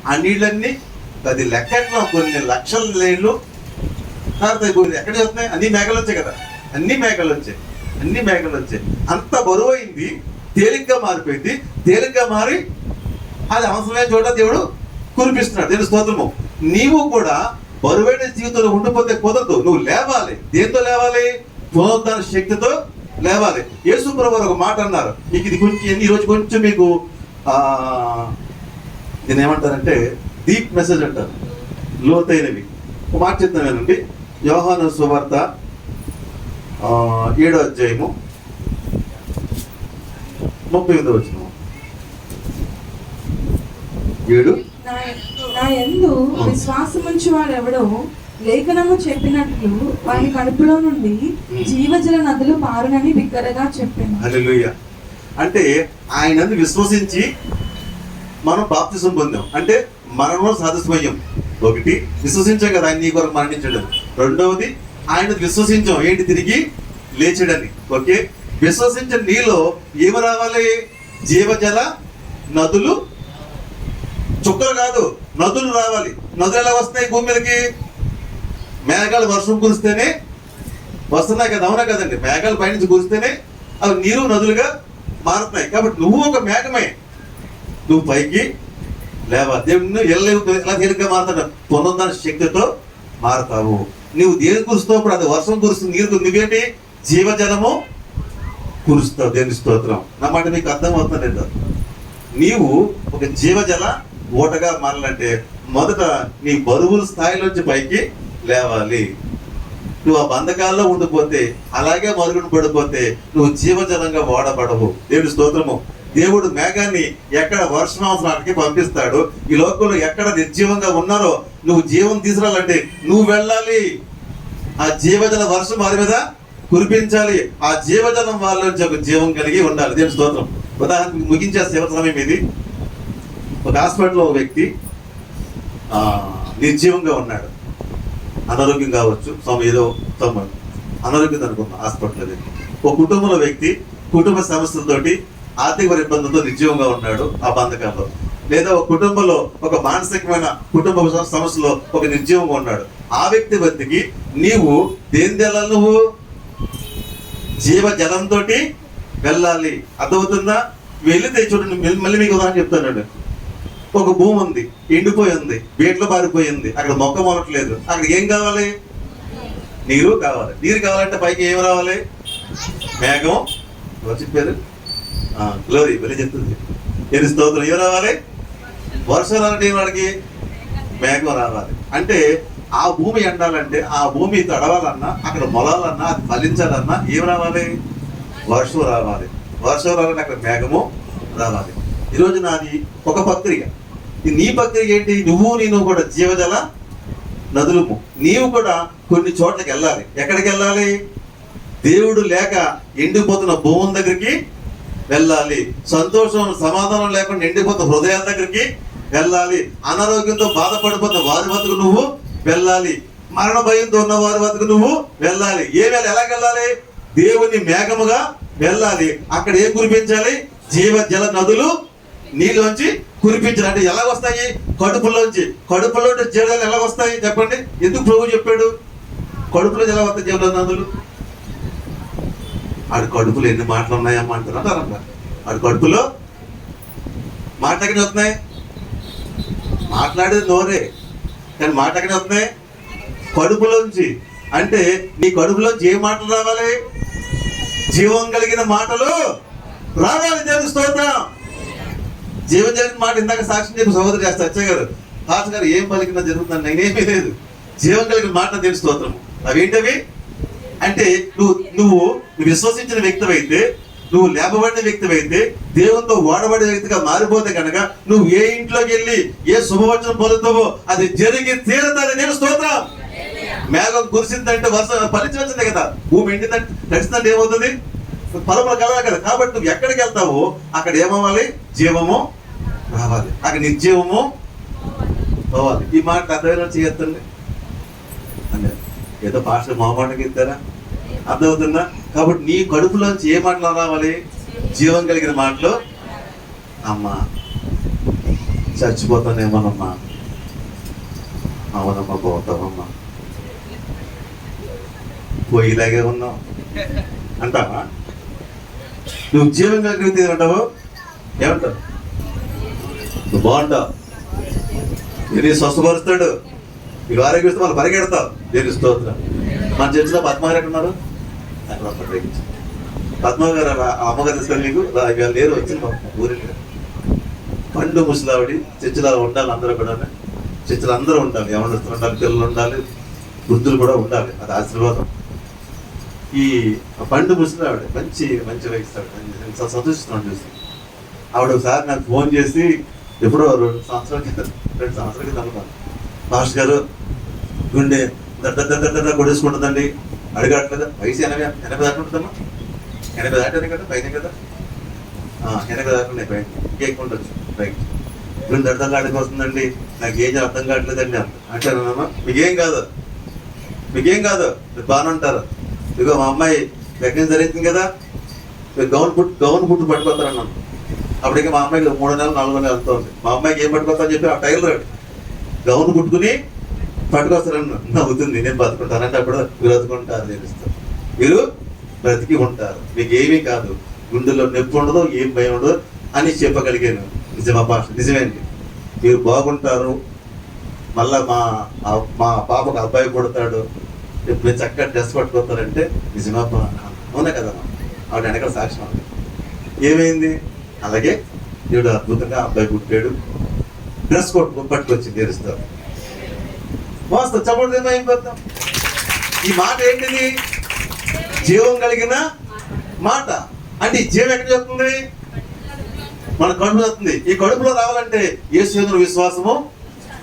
ఆ నీళ్ళన్నీ అది లెక్కట్లో కొన్ని లక్షల నీళ్లు ఎక్కడ వస్తున్నాయి? అన్ని మేఘాలు వచ్చాయి కదా, అన్ని మేఘాలు వచ్చాయి. అంత బరువైంది తేలిగ్గా మారిపోయింది. తేలిగ్గా మారి అది అవసరమైన చోట దేవుడు కురిపిస్తున్నాడు. దేవుని స్తోత్రము. నీవు కూడా బరువైన జీవితంలో ఉండిపోతే కుదరదు. నువ్వు లేవాలి. దేంతో లేవాలి? పునరుద్ధరణ శక్తితో లేవాలి. యేసు ప్రభువు ఒక మాట అన్నారు. మీకు ఇది కొంచెం ఈరోజు కొంచెం మీకు దీన్ని ఏమంటారంటే డీప్ మెసేజ్ అంటారు, లోతైనవి. ఒక మాట చెప్తానండి. యోహాను సువార్త 7వ అధ్యాయము 38వ వచనం. 7 నా యందు విశ్వాసముంచి వాడెవడో లేఖనము చెప్పినట్లు వారి కడుపులో నుండి జీవజల నదులు పారునని బిగ్గరగా చెప్పాను. హల్లెలూయా. అంటే ఆయన విశ్వసించి మనం బాప్తిసం పొందాం. అంటే మరణంలో సాదృశ్యమయ్యాం. ఒకటి, విశ్వసించాం కదా ఆయన నీ కొరకు మరణించడం. రెండవది, ఆయన విశ్వసించాం ఏంటి? తిరిగి లేచాడని. ఓకే, విశ్వసించిన నీలో ఏమి రావాలి? జీవజల నదులు, చుక్కలు కాదు, నదులు రావాలి. నదులు ఎలా వస్తాయి భూమి మీదకి? మేఘాలు వర్షం కురిస్తేనే వస్తున్నాయి కదా, అవునా కదండి? మేఘాలు పైనుంచి కురిస్తేనే అవి నీరు నదులుగా మారుతున్నాయి. కాబట్టి నువ్వు ఒక మేఘమే. నువ్వు పైకి లేవా. దేవుడు ఎలా తేలిగ్గా మారుతాడు? పునరుద్ధరణ శక్తితో మారుతావు. నువ్వు దేని కురుస్తావు? అది వర్షం కురుస్తుంది, నీరు. నువ్వేంటి? జీవజలము కురుస్తావు. దేవుని స్తోత్రం. నా మాట మీకు అర్థం అవుతుందండి. నీవు ఒక జీవజల ఓటగా మారాలంటే మొదట నీ బరువుల స్థాయిలోంచి పైకి లేవాలి. నువ్వు ఆ బంధకాల్లో ఉండిపోతే, అలాగే మరుగున పడిపోతే నువ్వు జీవజలంగా వాడబడవు. దేవుడి స్తోత్రము. దేవుడు మేఘాన్ని ఎక్కడ వర్షమావసరానికి పంపిస్తాడు. ఈ లోకంలో ఎక్కడ నిర్జీవంగా ఉన్నారో నువ్వు జీవం తీసుకురాలంటే నువ్వు వెళ్ళాలి. ఆ జీవజల వర్షం వారి మీద కురిపించాలి. ఆ జీవజలం వాళ్ళ నుంచి ఒక జీవం కలిగి ఉండాలి. దేవుడి స్తోత్రం. ఉదాహరణకు ముగించే సేవ సమయం ఇది. ఒక హాస్పిటల్లో ఒక వ్యక్తి నిర్జీవంగా ఉన్నాడు. అనారోగ్యం కావచ్చు, ఏదో అనారోగ్యం అనుకున్నాం హాస్పిటల్. ఒక కుటుంబంలో వ్యక్తి కుటుంబ సమస్యలతోటి, ఆర్థిక ఇబ్బందులతో నిర్జీవంగా ఉన్నాడు ఆ బంధకాల్లో. లేదా ఒక కుటుంబంలో ఒక మానసికమైన కుటుంబ సమస్యలో ఒక నిర్జీవంగా ఉన్నాడు. ఆ వ్యక్తి బతికి నీవు దేని వెళ్ళాలి? నువ్వు జీవజలంతో వెళ్ళాలి. అర్థమవుతుందా? వెళితే చూడండి, మళ్ళీ మీకు ఉదాహరణ చెప్తాను. ఒక భూమి ఉంది, ఎండిపోయి ఉంది, బీట్లో పారిపోయింది, అక్కడ మొక్క మొలట్లేదు. అక్కడ ఏం కావాలి? నీరు కావాలి. నీరు కావాలంటే పైకి ఏం రావాలి? మేఘం. చెప్పారు గ్లోరీ వెళ్ళి చెప్తుంది. ఎన్ని స్తోత్రం. ఏం రావాలి? వర్షం రావాలంటే ఏం వాడికి? మేఘం రావాలి. అంటే ఆ భూమి ఎండాలంటే, ఆ భూమి తడవాలన్నా, అక్కడ మొలాలన్నా, అది ఫలించాలన్నా ఏం రావాలి? వర్షం రావాలి. వర్షం రావాలంటే అక్కడ మేఘము రావాలి. ఈరోజు నాది ఒక పత్రిక. నీ పత్రిక ఏంటి? నేను కూడా జీవజల నదులము. నీవు కూడా కొన్ని చోట్లకి వెళ్ళాలి. ఎక్కడికి వెళ్ళాలి? దేవుడు లేక ఎండిపోతున్న భూముల దగ్గరికి వెళ్ళాలి. సంతోషం సమాధానం లేకుండా ఎండిపోతున్న హృదయాల దగ్గరికి వెళ్ళాలి. అనారోగ్యంతో బాధపడిపోతున్న వారి వద్దకు నువ్వు వెళ్ళాలి. మరణ భయంతో ఉన్న వారి వద్దకు నువ్వు వెళ్ళాలి. ఎలాగ వెళ్ళాలి? దేవుని మేఘముగా వెళ్ళాలి. అక్కడ ఏం కురిపించాలి? జీవజల నదులు నీలోంచి కురిపించాలి. అంటే ఎలా వస్తాయి? కడుపులోంచి. కడుపులో జీవజలు ఎలా వస్తాయి చెప్పండి? ఎందుకు ప్రభు చెప్పాడు? కడుపులో ఎలా వస్తాయి జీవజల నదులు? ఆడు కడుపులో ఎన్ని మాటలు ఉన్నాయమ్మా అంటారంట. ఆడు కడుపులో మాటలకనే వస్తున్నాయి. మాట్లాడేది నోరే, కానీ మాటలకనే వస్తున్నాయి కడుపులోంచి. అంటే నీ కడుపులో ఏ మాటలు రావాలి? జీవం కలిగిన మాటలు రావాలి. దేవుని స్తోత్రం. జీవం కలిగిన మాట ఇందాక సాక్ష్యం చెప్పి సహోదరు చేస్తారు అచ్చయ్య గారు, పాస్ గారు ఏం పలికినా జరుగుతుంది, నేనేమీ లేదు. జీవం కలిగిన మాట దేవుని స్తోత్రం. అవేంటవి అంటే నువ్వు విశ్వసించిన వ్యక్తివైతే, నువ్వు లేపబడిన వ్యక్తివైతే, దేవునితో ఓడబడిన వ్యక్తిగా మారిపోతే కనుక నువ్వు ఏ ఇంట్లోకి వెళ్ళి ఏ శుభవచనం పొందుతావో అది జరిగి తీరుతుంది. నేను స్తోత్రం. మేఘం కురిసిందంటే వర్షం ఫలించవలసిందే కదా. భూమి ఎండిందంటే తడిసిందంటే ఏమవుతుంది? ఫలములు కలవాలి కదా. కాబట్టి నువ్వు ఎక్కడికి వెళ్తావో అక్కడ ఏమవ్వాలి? జీవము రావాలి, అక్కడ నిర్జీవము పోవాలి. ఈ మాట అర్థమైనా చేయొద్దండి అంటే ఏదో భాష మొహమాటకి ఇస్తారా? అర్థమవుతుందా? కాబట్టి నీ కడుపులోంచి ఏ మాటలు రావాలి? జీవం కలిగిన మాటలు. అమ్మా చచ్చిపోతానేమోనమ్మా, అవునమ్మా పోతావమ్మా, పోయిలాగే ఉన్నావు అంటావా? నువ్వు జీవం కలిగితే ఏమంటావు? ఏమంటావు? నువ్వు బాగుంటావు, నేను స్వస్థపరుస్తాడు, నీకు ఆరోగ్యం వాళ్ళు పరిగెడతావు. దేని స్తోత్రం. మన చర్చిలో పద్మగారు ఎక్కడ ఉన్నారు? పద్మ గారు అమ్మగారు తీసుకొని నీకు ఇవాళ లేరు, వచ్చింది ఊరికి. పండు ముసలావిడి చర్చిలో ఉండాలి, అందరూ కూడా చర్చిలో అందరూ ఉండాలి, యవనస్తులు ఉండాలి, పిల్లలు ఉండాలి, వృద్ధులు కూడా ఉండాలి. అది ఆశీర్వాదం. ఈ పండు ముసలావిడ మంచి మంచి వయసు ఆవిడ, సంతోషిస్తున్నాను చూసి. ఆవిడ ఒకసారి నాకు ఫోన్ చేసి ఎప్పుడో 2 సంవత్సరాల కింద అనుకున్నాను, మాస్టర్ గారు గుండె దడ్డ కొడేసుకుంటుందండి, అడగట్లేదా? వయసు 80 దాటుకుంటుందమ్మా, 80 దాటానే కదా, పైన కదా, 80 దాటున్నాయి, పైన ఇంకెక్కువ ఉండొచ్చు. రైట్. గుండె దడ్డగా అడిగి వస్తుందండి, నాకు ఏం అర్థం కావట్లేదండి అంటానమ్మా. మీకేం కాదు, మీకేం కాదు, మీరు బాగానే ఉంటారు. ఇదిగో మా అమ్మాయి ప్రెగ్నెన్సీ జరుగుతుంది కదా, మీరు గౌన్ పుట్టు పట్టుకొస్తారన్నాను. అప్పటికే మా అమ్మాయికి 3 నెలలు 4 నెలలు వెళ్తుంది. మా అమ్మాయికి ఏం పట్టుకొస్తా అని చెప్పి ఆ టైలర్ గౌన్ పుట్టుకుని పట్టుకొస్తారని నవ్వుతుంది. నేను బతుకుంటానంటే అప్పుడు మీరు బతుకుంటారు తెలుస్తారు, మీరు బ్రతికి ఉంటారు, మీకు ఏమీ కాదు, గుండెల్లో నొప్పి ఉండదు, ఏం భయం ఉండదు అని చెప్పగలిగాను. నిజమా భాష? నిజమేంటి, మీరు బాగుంటారు. మళ్ళా మా పాపకు అబ్బాయి పుడతాడు, ఇప్పుడు చక్కగా డ్రెస్ పట్టుకొస్తారంటే నిజమా? అవునా కదా? ఆవిడ వెనకాల సాక్ష్యం. ఏమైంది? అలాగే దేవుడు అద్భుతంగా అబ్బాయి పుట్టాడు, డ్రెస్ పట్టుకొచ్చి తీరుస్తారు. మోస్తా చెప్పడం అయిపోతాం. ఈ మాట ఏంటిది? జీవం కలిగిన మాట. అంటే ఈ జీవం ఎక్కడ వస్తుంది? మన కడుపులో వస్తుంది. ఈ కడుపులో రావాలంటే యేసు విశ్వాసము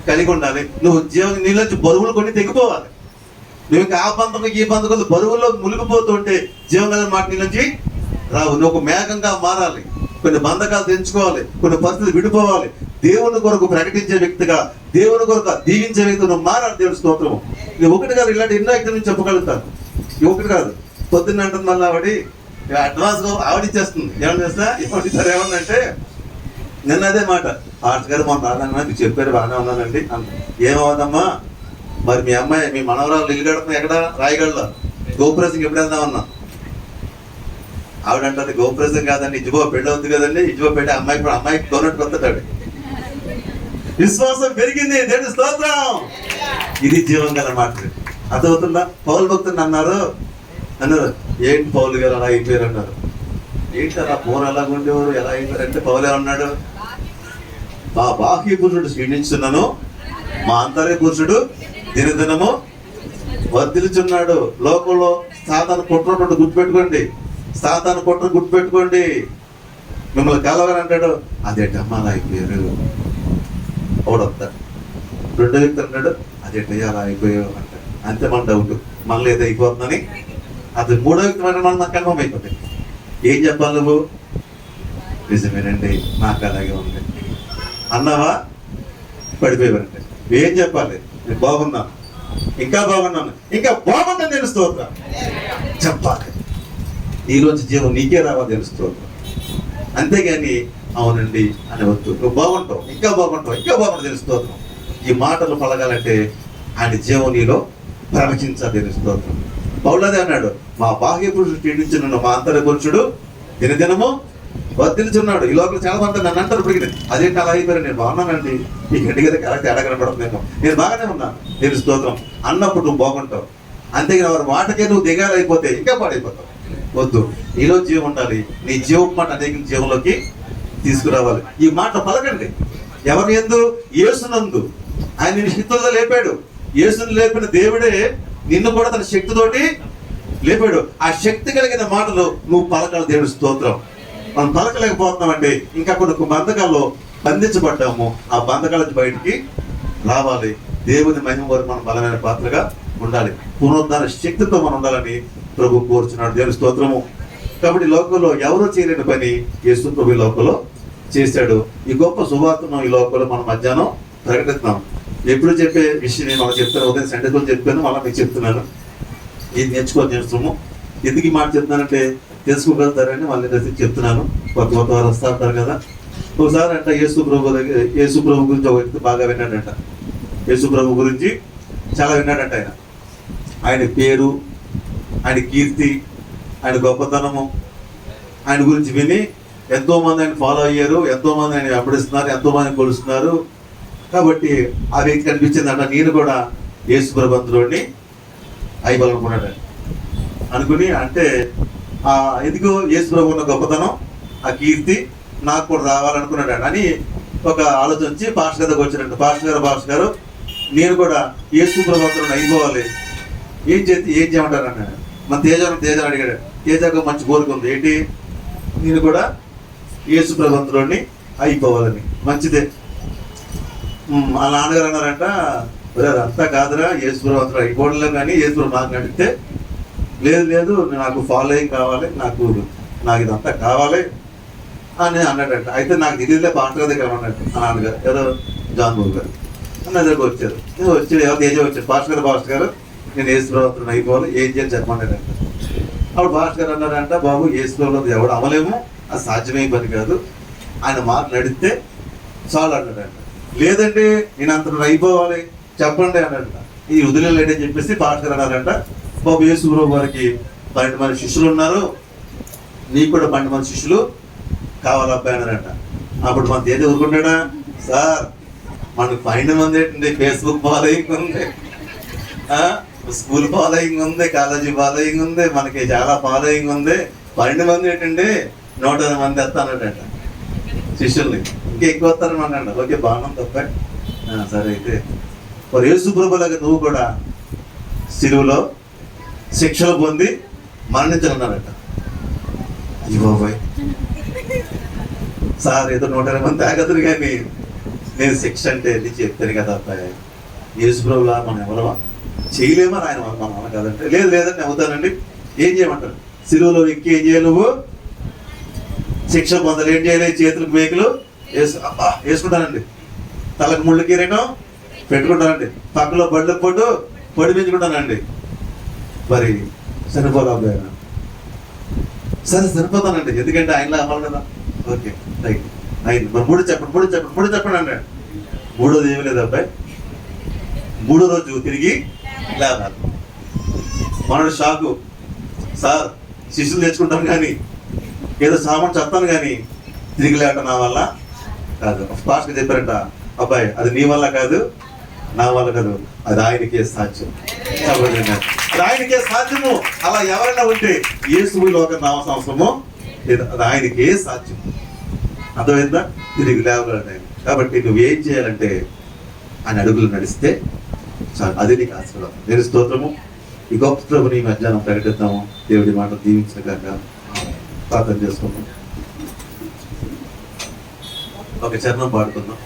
కలిగి ఉండాలి. నువ్వు జీవం నీళ్ళ బరువులు కొన్ని తెగిపోవాలి. నువ్వు ఇంకా ఆ బంధకు ఈ బంధకు బరువుల్లో మునిగిపోతుంటే జీవం కలిగిన మాట నీ నుంచి రావు. నువ్వు ఒక మేఘంగా మారాలి, కొన్ని బంధకాలు తెంచుకోవాలి, కొన్ని పరిస్థితులు విడిపోవాలి. దేవుని కొరకు ప్రకటించే వ్యక్తిగా, దేవుని కొరకు దీవించే వ్యక్తి నువ్వు మారాలి. దేవుని స్తోత్రము. ఇది ఒకటి కాదు, ఇలాంటి ఎన్నో వ్యక్తుల నుంచి చెప్పగలుగుతాను. ఇది ఒకటి కాదు. పొద్దున్న అంటుంది మళ్ళీ అడ్వాన్స్ గా ఆవిడిచ్చేస్తుంది. ఏమన్నా చేస్తా ఇస్తారు ఏమన్నంటే, నిన్న అదే మాట, ఆర్ట్స్ గారు మొన్న రాదన్నా మీకు చెప్పారు, బాగానే ఉన్నానండి అంత. ఏమవుదమ్మా మరి మీ అమ్మాయి మీ మనవరాలు ఇల్లు కడుతున్నా ఎక్కడ? రాయగడలో. గోపురసింగ్ ఎప్పుడు వెళ్దామన్నా? ఆవిడ అంటుంది గోపురసం కాదండి, ఇజ్జుబో పెళ్ళి అవుతుంది కదండి, ఇజ్జుబో పెట్టి అమ్మాయికి డోనట్ కొత్తటాడు. విశ్వాసం పెరిగింది. దేవుని స్తోత్రం. ఇది జీవం గల మాట. అర్థమవుతుందా? పౌలు భక్తుని అన్నారు, ఏంటి పౌలు గారు అలా అయిపోయారు అన్నారు. ఏంటి అలా ఫోన్ అలాగ ఉండేవారు, ఎలా అయిపోయారు అంటే పౌలే ఉన్నాడు, మా బాహ్య పురుషుడు క్షీణించున్నాను, మా అంతర్య పురుషుడు దినదినము వర్ధిల్చున్నాడు. లోకంలో సాతాను కుట్ర గుర్తుపెట్టుకోండి, సాతాను కుట్ర గుర్తుపెట్టుకోండి. మిమ్మల్ని కలవని అంటాడు, అదేంటమ్మా అలా అయిపోయారు. ఒకడొస్తాడు. రెండో వ్యక్తి అంటాడు, అదేంటయ్యా అలా అయిపోయావు అంటాడు. అంతే మన డౌట్, మళ్ళీ ఏదో అయిపోతుందని. అది మూడో వ్యక్తి అంటే మనం నాకు కన్ఫర్మ్ అయిపోతాయి. ఏం చెప్పాలి నువ్వు? నిజమేనండి, నాకు అలాగే ఉంది అన్నావా? పడిపోయావంటే ఏం చెప్పాలి? నేను బాగున్నాను, ఇంకా బాగున్నాను, ఇంకా బాగుందని తెలుస్తోందా చెప్పాలి. ఈరోజు జీవం నీకే రావాలి తెలుస్తోందా. అంతేగాని అవునండి అని వద్దు. నువ్వు బాగుంటావు, ఇంకా బాగుంటావు, ఇంకా బాగుంటావు తెలుస్తోందా. ఈ మాటలు పలగాలంటే ఆయన జీవం నీలో ప్రవచించాలి తెలుస్తోందా. పౌలదే అన్నాడు, మా బాహ్య పురుషుడు క్షీణించున్నాడు, మా అంతర్య పురుషుడు దినదినము వర్ధిల్చున్నాడు. ఈ లోపల చాలా మంది నన్ను అంటారు, ఇప్పుడు అదేంటి అలా అయిపోయారు, నేను బాగున్నానండి, ఈ గడ్డి కదా ఎలా తేడా కనపడుతుందేమో, నేను బాగానే ఉన్నాను నేను స్తోత్రం అన్నప్పుడు నువ్వు బాగుంటావు. అంతేగాని వారి మాటకే నువ్వు దిగాలైపోతే ఇంకా పాడైపోతావు. వద్దు, నీలో జీవం ఉండాలి. నీ జీవం మాట అనేక జీవంలోకి తీసుకురావాలి. ఈ మాట పలకండి. ఎవరి యందు? యేసునందు. ఆయన నిన్ను శక్తితో లేపాడు. యేసుని లేపిన దేవుడే నిన్ను కూడా తన శక్తితోటి లేపాడు. ఆ శక్తి కలిగిన మాటలు నువ్వు పలకాలి. దేవుడి స్తోత్రం. మనం పలకలేకపోతున్నామంటే ఇంకా కొన్ని బంధకాల్లో బంధించబడ్డాము. ఆ బంధకాల నుంచి బయటికి రావాలి. దేవుని మహిమ వరకు మనం బలమైన పాత్రగా ఉండాలి. పునరుద్ధరణ శక్తితో మనం ఉండాలని ప్రభు కోరుచున్నాడు. దేవుని స్తోత్రము. కాబట్టి లోకంలో ఎవరో చేయలేని పని యేసు ప్రభు ఈ లోకంలో చేశాడు. ఈ గొప్ప సువార్తను ఈ లోకంలో మనం మధ్యాహ్నం ప్రకటిస్తున్నాం. ఎప్పుడు చెప్పే విషయం నేను మనం చెప్తాను. ఉదయం సండే రోజు చెప్పాను, మళ్ళీ మీకు చెప్తున్నాను. ఇది నేర్చుకోము. ఎందుకు ఈ మాట చెప్తున్నానంటే తెలుసుకోగలుగుతారని మళ్ళీ చెప్తున్నాను. కొత్త వారు వస్తూ ఉంటారు కదా. ఒకసారి అంట యేసు ప్రభు గురించి ఒక వ్యక్తి బాగా విన్నాడంట. యేసు ప్రభు గురించి చాలా విన్నాడంట. ఆయన పేరు, ఆయన కీర్తి, ఆయన గొప్పతనము, ఆయన గురించి విని ఎంతో మంది ఆయన ఫాలో అయ్యారు, ఎంతో మంది ఆయన వెంబడిస్తున్నారు, ఎంతో మంది కొలుస్తున్నారు. కాబట్టి ఆ వ్యక్తి కనిపించిందంట, నేను కూడా యేసు ప్రభు అందులోని అయిపోవాలనుకున్నాడు అనుకుని. అంటే ఎందుకు యేసు ప్రభు ఉన్న గొప్పతనం, ఆ కీర్తి నాకు కూడా రావాలనుకున్నాడు అని ఒక ఆలోచించి పాస్టర్ దగ్గరకు వచ్చాడంట. పాస్టర్ గారు నేను కూడా యేసు ప్రభు అందులోని అయిపోవాలి, ఏం చేయమంటారు అన్నాడు. మన తేజాన్ని అడిగాడు. తేజకు మంచి కోరిక ఉంది. ఏంటి? నేను కూడా యేసు ప్రభు అందులోని అయిపోవాలని. మంచిదే. ఆ నాన్నగారు అన్నారంట, అంతా కాదురా, యేసు ప్రభు అందులో అయిపోవడంలో కానీ యేసు ప్రభు నాకు అడిగితే లేదు నాకు ఫాలోయింగ్ కావాలి, నాకు ఇదంతా కావాలి అని అన్నాడంట. అయితే నాకు తెలియదులే, పాస్టర్ దగ్గర అన్నట్టు ఆ నాన్నగారు ఏదో జాన్ బాబు గారు అన్న దగ్గరకు వచ్చారు. ఎవరు తేజ వచ్చారు. పాస్టర్ గారు నేను యేసు ప్రభు అయిపోవాలి, ఏం చేయాలి చెప్పమన్నాడంట. అప్పుడు పాస్టర్ గారు అన్నారంట, బాబు యేసు ప్రభు ఎవడు అమలేము, అది సాధ్యమే పని కాదు, ఆయన మాట నడిస్తే చాలు అన్నాడంట. లేదండి నేను అంత అయిపోవాలి చెప్పండి అన్నాడంట. ఈ వదిలేండి అని చెప్పేసి పాస్టర్ గారు అన్నారంట, బాబు యేసు ప్రభు వారికి 12 మంది శిష్యులు ఉన్నారు, నీకు కూడా 12 మంది శిష్యులు కావాలి అబ్బాయి అన్నారంట. అప్పుడు మన తేజ ఊరుకుంటాడా? సార్ మనకు 12 మంది ఏంటండి, ఫేస్బుక్ ఫాలోయింగ్ ఉంది, స్కూల్ ఫాలోయింగ్ ఉంది, కాలేజీ ఫాలోయింగ్ ఉంది, మనకి చాలా ఫాలోయింగ్ ఉంది, 12 మంది ఏంటండి 120 మంది వస్తానట శిష్యుల్ని, ఇంకా ఎక్కువ వస్తారని అన్నాడు. ఓకే బాగున్నాం తప్ప. సరే అయితే మరి యేసు ప్రభులాగా నువ్వు కూడా సిలువలో శిక్షలు పొంది మరణించాలన్నారట. అయ్యో బాబాయ్ సార్ ఏదో 120 మంది తాగదురు కానీ నేను శిక్ష అంటే ఇది చెప్తాను కదా అబ్బాయి, యేసు ప్రభులా మనం ఎవరమా చేయలేమని ఆయన మనం అన్న కదంటే, లేదండి అవుతానండి. ఏం చేయమంటారు? సిలువలో ఎక్కి ఏం చేయాలి? నువ్వు శిక్ష పొందాలి. ఏం చేయాలి? చేతులకు మేకులు వేసుకుంటానండి, తలకు ముళ్ళు కిరీటం పెట్టుకుంటానండి, పక్కలో బళ్ళకు పొడి పెంచుకుంటానండి. మరి చనిపోలే అబ్బాయి. సరే చనిపోతానండి, ఎందుకంటే ఆయనలో అవ్వాలి కదా. ఓకే రైట్ అయింది. మరి మూడు చెప్పండి అన్నాడు. మూడోది ఏమీ లేదు అబ్బాయి, 3వ రోజు తిరిగి లేవాలి. మనడు షాకు, సార్ శిష్యులు తెచ్చుకుంటాను కానీ ఏదో సామాన్ చెప్తాను కానీ తిరిగి లేవటం నా వల్ల కాదు. ఫాస్ట్గా చెప్పారంట, అబ్బాయి అది నీ వల్ల కాదు, నా వల్ల కాదు, అది ఆయనకే సాధ్యం. అది ఆయనకే సాధ్యము. అలా ఎవరైనా ఉంటే యేసు లోక నామ సంవత్సరము అది ఆయనకే సాధ్యం. అర్థమైందా? తిరిగి లేవగలడు ఆయన. కాబట్టి నువ్వేం చేయాలంటే ఆయన అడుగులు నడిస్తే చాలు, అది నీకు ఆశీర్వాదం. నేను స్తోత్రము. ఈ గొప్ప ప్రభుని మధ్యాహ్నం ప్రకటిద్దాము. దేవుడి మాట దీవించిన కాక ప్రార్థన చేసుకుందాం. ఒక చరణం పాడుకుందాం.